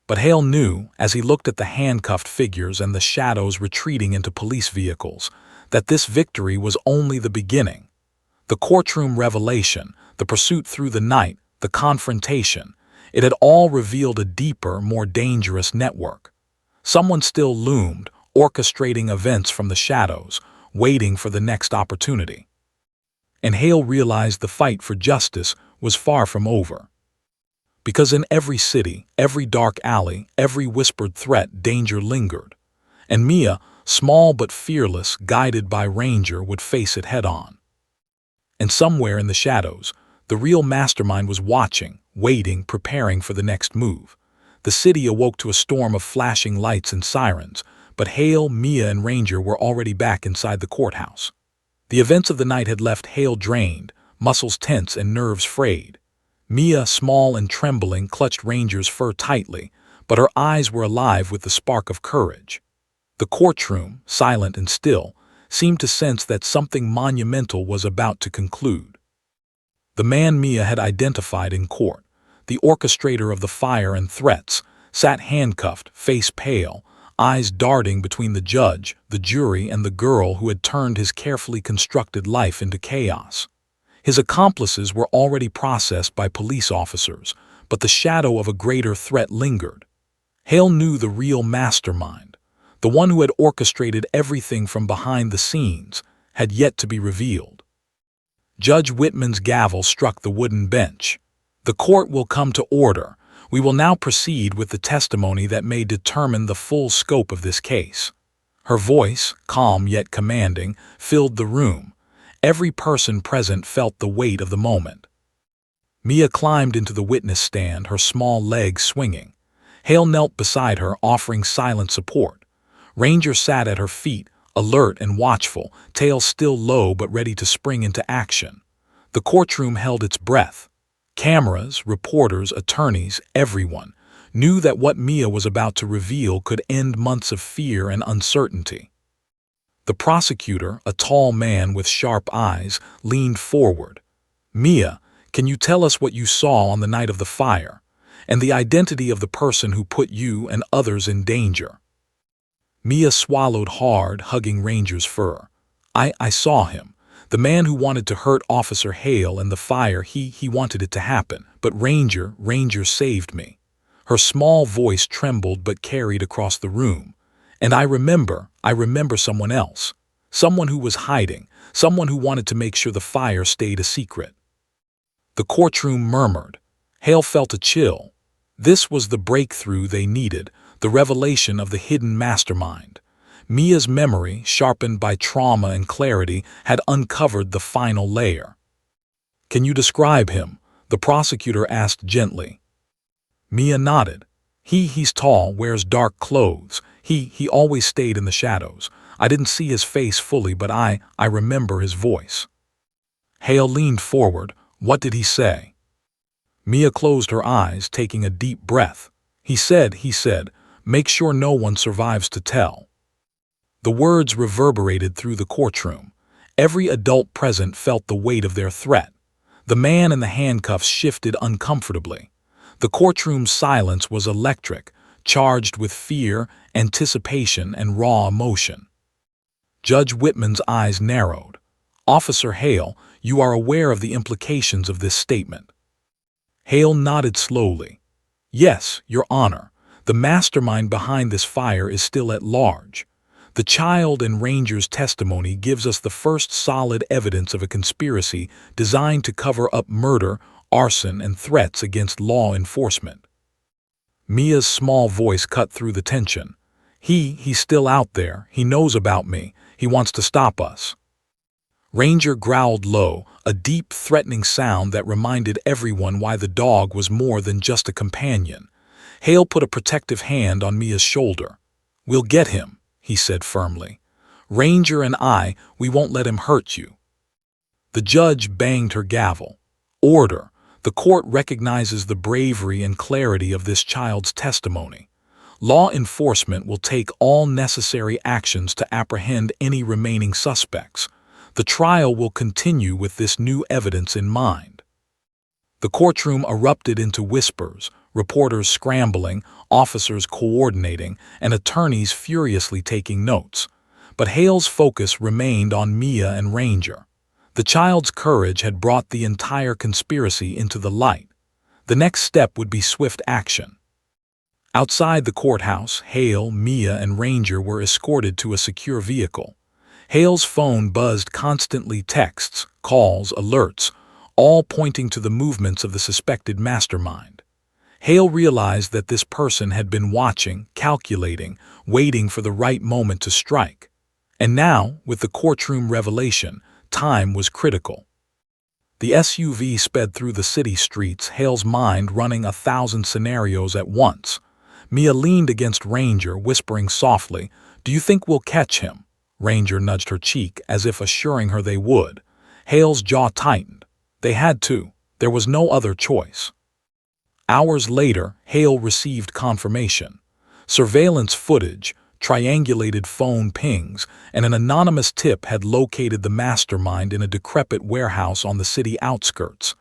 But Hale knew, as he looked at the handcuffed figures and the shadows retreating into police vehicles, that this victory was only the beginning. The courtroom revelation, the pursuit through the night, the confrontation, it had all revealed a deeper, more dangerous network. Someone still loomed, orchestrating events from the shadows, waiting for the next opportunity. And Hale realized the fight for justice was far from over. Because in every city, every dark alley, every whispered threat, danger lingered. And Mia, small but fearless, guided by Ranger, would face it head-on. And somewhere in the shadows, the real mastermind was watching, waiting, preparing for the next move. The city awoke to a storm of flashing lights and sirens, but Hale, Mia, and Ranger were already back inside the courthouse. The events of the night had left Hale drained, muscles tense and nerves frayed. Mia, small and trembling, clutched Ranger's fur tightly, but her eyes were alive with the spark of courage. The courtroom, silent and still, seemed to sense that something monumental was about to conclude. The man Mia had identified in court, the orchestrator of the fire and threats, sat handcuffed, face pale, eyes darting between the judge, the jury, and the girl who had turned his carefully constructed life into chaos. His accomplices were already processed by police officers, but the shadow of a greater threat lingered. Hale knew the real mastermind, the one who had orchestrated everything from behind the scenes, had yet to be revealed. Judge Whitman's gavel struck the wooden bench. "The court will come to order. We will now proceed with the testimony that may determine the full scope of this case." Her voice, calm yet commanding, filled the room. Every person present felt the weight of the moment. Mia climbed into the witness stand, her small legs swinging. Hale knelt beside her, offering silent support. Ranger sat at her feet, alert and watchful, tail still low but ready to spring into action. The courtroom held its breath. Cameras, reporters, attorneys, everyone knew that what Mia was about to reveal could end months of fear and uncertainty. The prosecutor, a tall man with sharp eyes, leaned forward. "Mia, can you tell us what you saw on the night of the fire, and the identity of the person who put you and others in danger?" Mia swallowed hard, hugging Ranger's fur. I saw him. The man who wanted to hurt Officer Hale and the fire, he wanted it to happen. But Ranger saved me." Her small voice trembled but carried across the room. "And I remember someone else. Someone who was hiding, someone who wanted to make sure the fire stayed a secret." The courtroom murmured. Hale felt a chill. This was the breakthrough they needed, the revelation of the hidden mastermind. Mia's memory, sharpened by trauma and clarity, had uncovered the final layer. "Can you describe him?" the prosecutor asked gently. Mia nodded. He's tall, wears dark clothes. He always stayed in the shadows. I didn't see his face fully, but I remember his voice." Hale leaned forward. "What did he say?" Mia closed her eyes, taking a deep breath. He said, "Make sure no one survives to tell." The words reverberated through the courtroom. Every adult present felt the weight of their threat. The man in the handcuffs shifted uncomfortably. The courtroom's silence was electric, charged with fear, anticipation, and raw emotion. Judge Whitman's eyes narrowed. "Officer Hale, you are aware of the implications of this statement." Hale nodded slowly. "Yes, Your Honor. The mastermind behind this fire is still at large. The child and Ranger's testimony gives us the first solid evidence of a conspiracy designed to cover up murder, arson, and threats against law enforcement." Mia's small voice cut through the tension. He's still out there. He knows about me. He wants to stop us." Ranger growled low, a deep, threatening sound that reminded everyone why the dog was more than just a companion. Hale put a protective hand on Mia's shoulder. "We'll get him," he said firmly. "Ranger and we won't let him hurt you." The judge banged her gavel. "Order. The court recognizes the bravery and clarity of this child's testimony. Law enforcement will take all necessary actions to apprehend any remaining suspects. The trial will continue with this new evidence in mind." The courtroom erupted into whispers, reporters scrambling, officers coordinating, and attorneys furiously taking notes. But Hale's focus remained on Mia and Ranger. The child's courage had brought the entire conspiracy into the light. The next step would be swift action. Outside the courthouse, Hale, Mia, and Ranger were escorted to a secure vehicle. Hale's phone buzzed constantly, texts, calls, alerts, all pointing to the movements of the suspected mastermind. Hale realized that this person had been watching, calculating, waiting for the right moment to strike. And now, with the courtroom revelation, time was critical. The SUV sped through the city streets, Hale's mind running 1,000 scenarios at once. Mia leaned against Ranger, whispering softly, "Do you think we'll catch him?" Ranger nudged her cheek as if assuring her they would. Hale's jaw tightened. They had to. There was no other choice. Hours later, Hale received confirmation. Surveillance footage, triangulated phone pings, and an anonymous tip had located the mastermind in a decrepit warehouse on the city outskirts.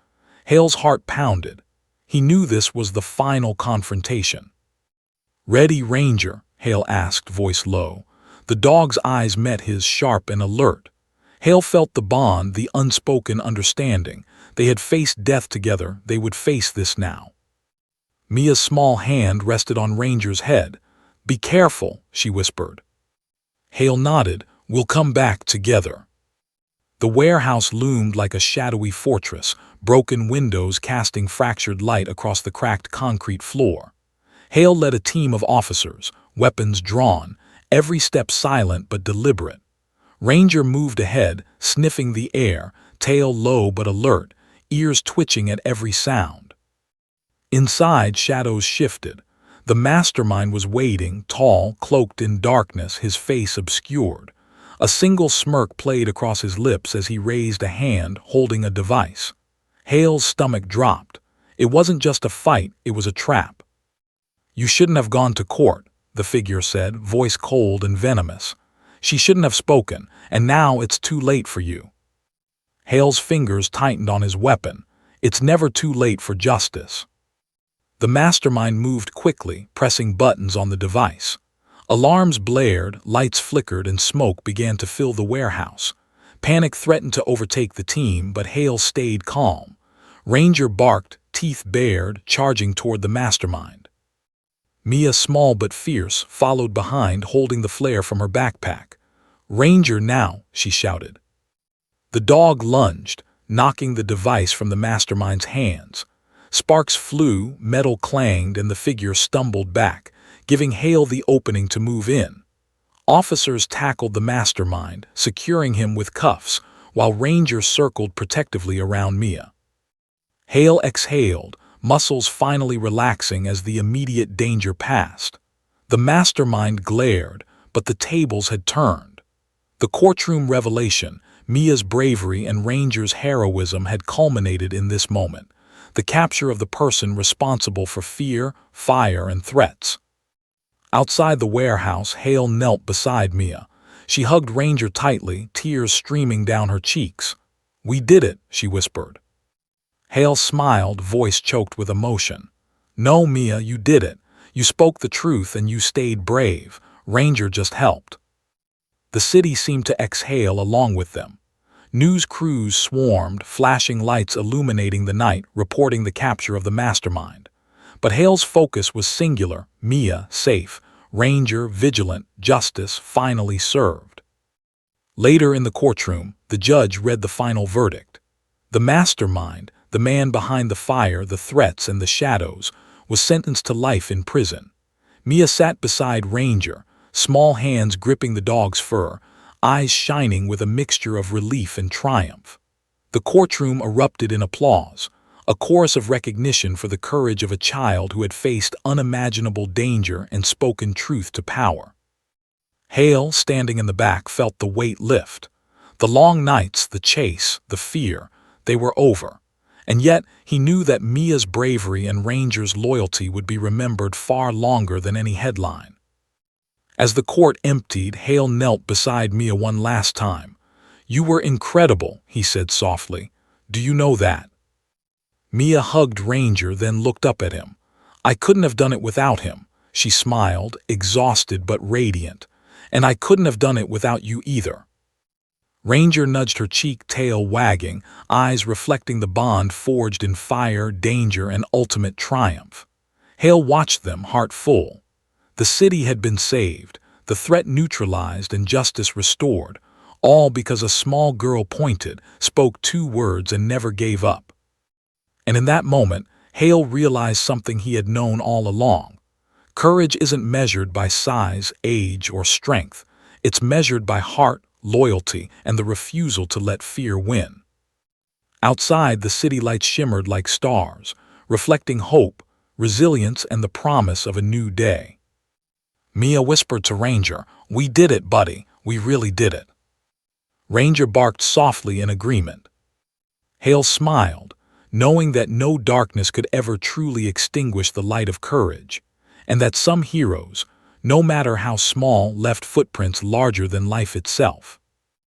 Hale's heart pounded. He knew this was the final confrontation. "Ready, Ranger?" Hale asked, voice low. The dog's eyes met his, sharp and alert. Hale felt the bond, the unspoken understanding. They had faced death together. They would face this now. Mia's small hand rested on Ranger's head. "Be careful," she whispered. Hale nodded. "We'll come back together." The warehouse loomed like a shadowy fortress, broken windows casting fractured light across the cracked concrete floor. Hale led a team of officers, weapons drawn, every step silent but deliberate. Ranger moved ahead, sniffing the air, tail low but alert, ears twitching at every sound. Inside, shadows shifted. The mastermind was waiting, tall, cloaked in darkness, his face obscured. A single smirk played across his lips as he raised a hand, holding a device. Hale's stomach dropped. It wasn't just a fight, it was a trap. "You shouldn't have gone to court," the figure said, voice cold and venomous. "She shouldn't have spoken, and now it's too late for you." Hale's fingers tightened on his weapon. It's never too late for justice. The mastermind moved quickly, pressing buttons on the device. Alarms blared, lights flickered, and smoke began to fill the warehouse. Panic threatened to overtake the team, but Hale stayed calm. Ranger barked, teeth bared, charging toward the mastermind. Mia, small but fierce, followed behind, holding the flare from her backpack. "Ranger now," she shouted. The dog lunged, knocking the device from the mastermind's hands. Sparks flew, metal clanged, and the figure stumbled back, giving Hale the opening to move in. Officers tackled the mastermind, securing him with cuffs, while Ranger circled protectively around Mia. Hale exhaled, muscles finally relaxing as the immediate danger passed. The mastermind glared, but the tables had turned. The courtroom revelation, Mia's bravery and Ranger's heroism had culminated in this moment, the capture of the person responsible for fear, fire, and threats. Outside the warehouse, Hale knelt beside Mia. She hugged Ranger tightly, tears streaming down her cheeks. "We did it," she whispered. Hale smiled, voice choked with emotion. "No, Mia, you did it. You spoke the truth and you stayed brave. Ranger just helped." The city seemed to exhale along with them. News crews swarmed, flashing lights illuminating the night, reporting the capture of the mastermind. But Hale's focus was singular: Mia, safe; Ranger, vigilant; justice, finally served. Later in the courtroom, the judge read the final verdict. The mastermind, the man behind the fire, the threats, and the shadows, was sentenced to life in prison. Mia sat beside Ranger, small hands gripping the dog's fur, eyes shining with a mixture of relief and triumph. The courtroom erupted in applause, a chorus of recognition for the courage of a child who had faced unimaginable danger and spoken truth to power. Hale, standing in the back, felt the weight lift. The long nights, the chase, the fear, they were over. And yet, he knew that Mia's bravery and Ranger's loyalty would be remembered far longer than any headline. As the court emptied, Hale knelt beside Mia one last time. "You were incredible," he said softly. "Do you know that?" Mia hugged Ranger, then looked up at him. "I couldn't have done it without him," she smiled, exhausted but radiant. "And I couldn't have done it without you either." Ranger nudged her cheek, tail wagging, eyes reflecting the bond forged in fire, danger, and ultimate triumph. Hale watched them, heart full. The city had been saved, the threat neutralized, and justice restored, all because a small girl pointed, spoke 2 words, and never gave up. And in that moment, Hale realized something he had known all along. Courage isn't measured by size, age, or strength. It's measured by heart, loyalty, and the refusal to let fear win. Outside, the city lights shimmered like stars, reflecting hope, resilience, and the promise of a new day. Mia whispered to Ranger, "We did it, buddy. We really did it." Ranger barked softly in agreement. Hale smiled, knowing that no darkness could ever truly extinguish the light of courage, and that some heroes, no matter how small, left footprints larger than life itself.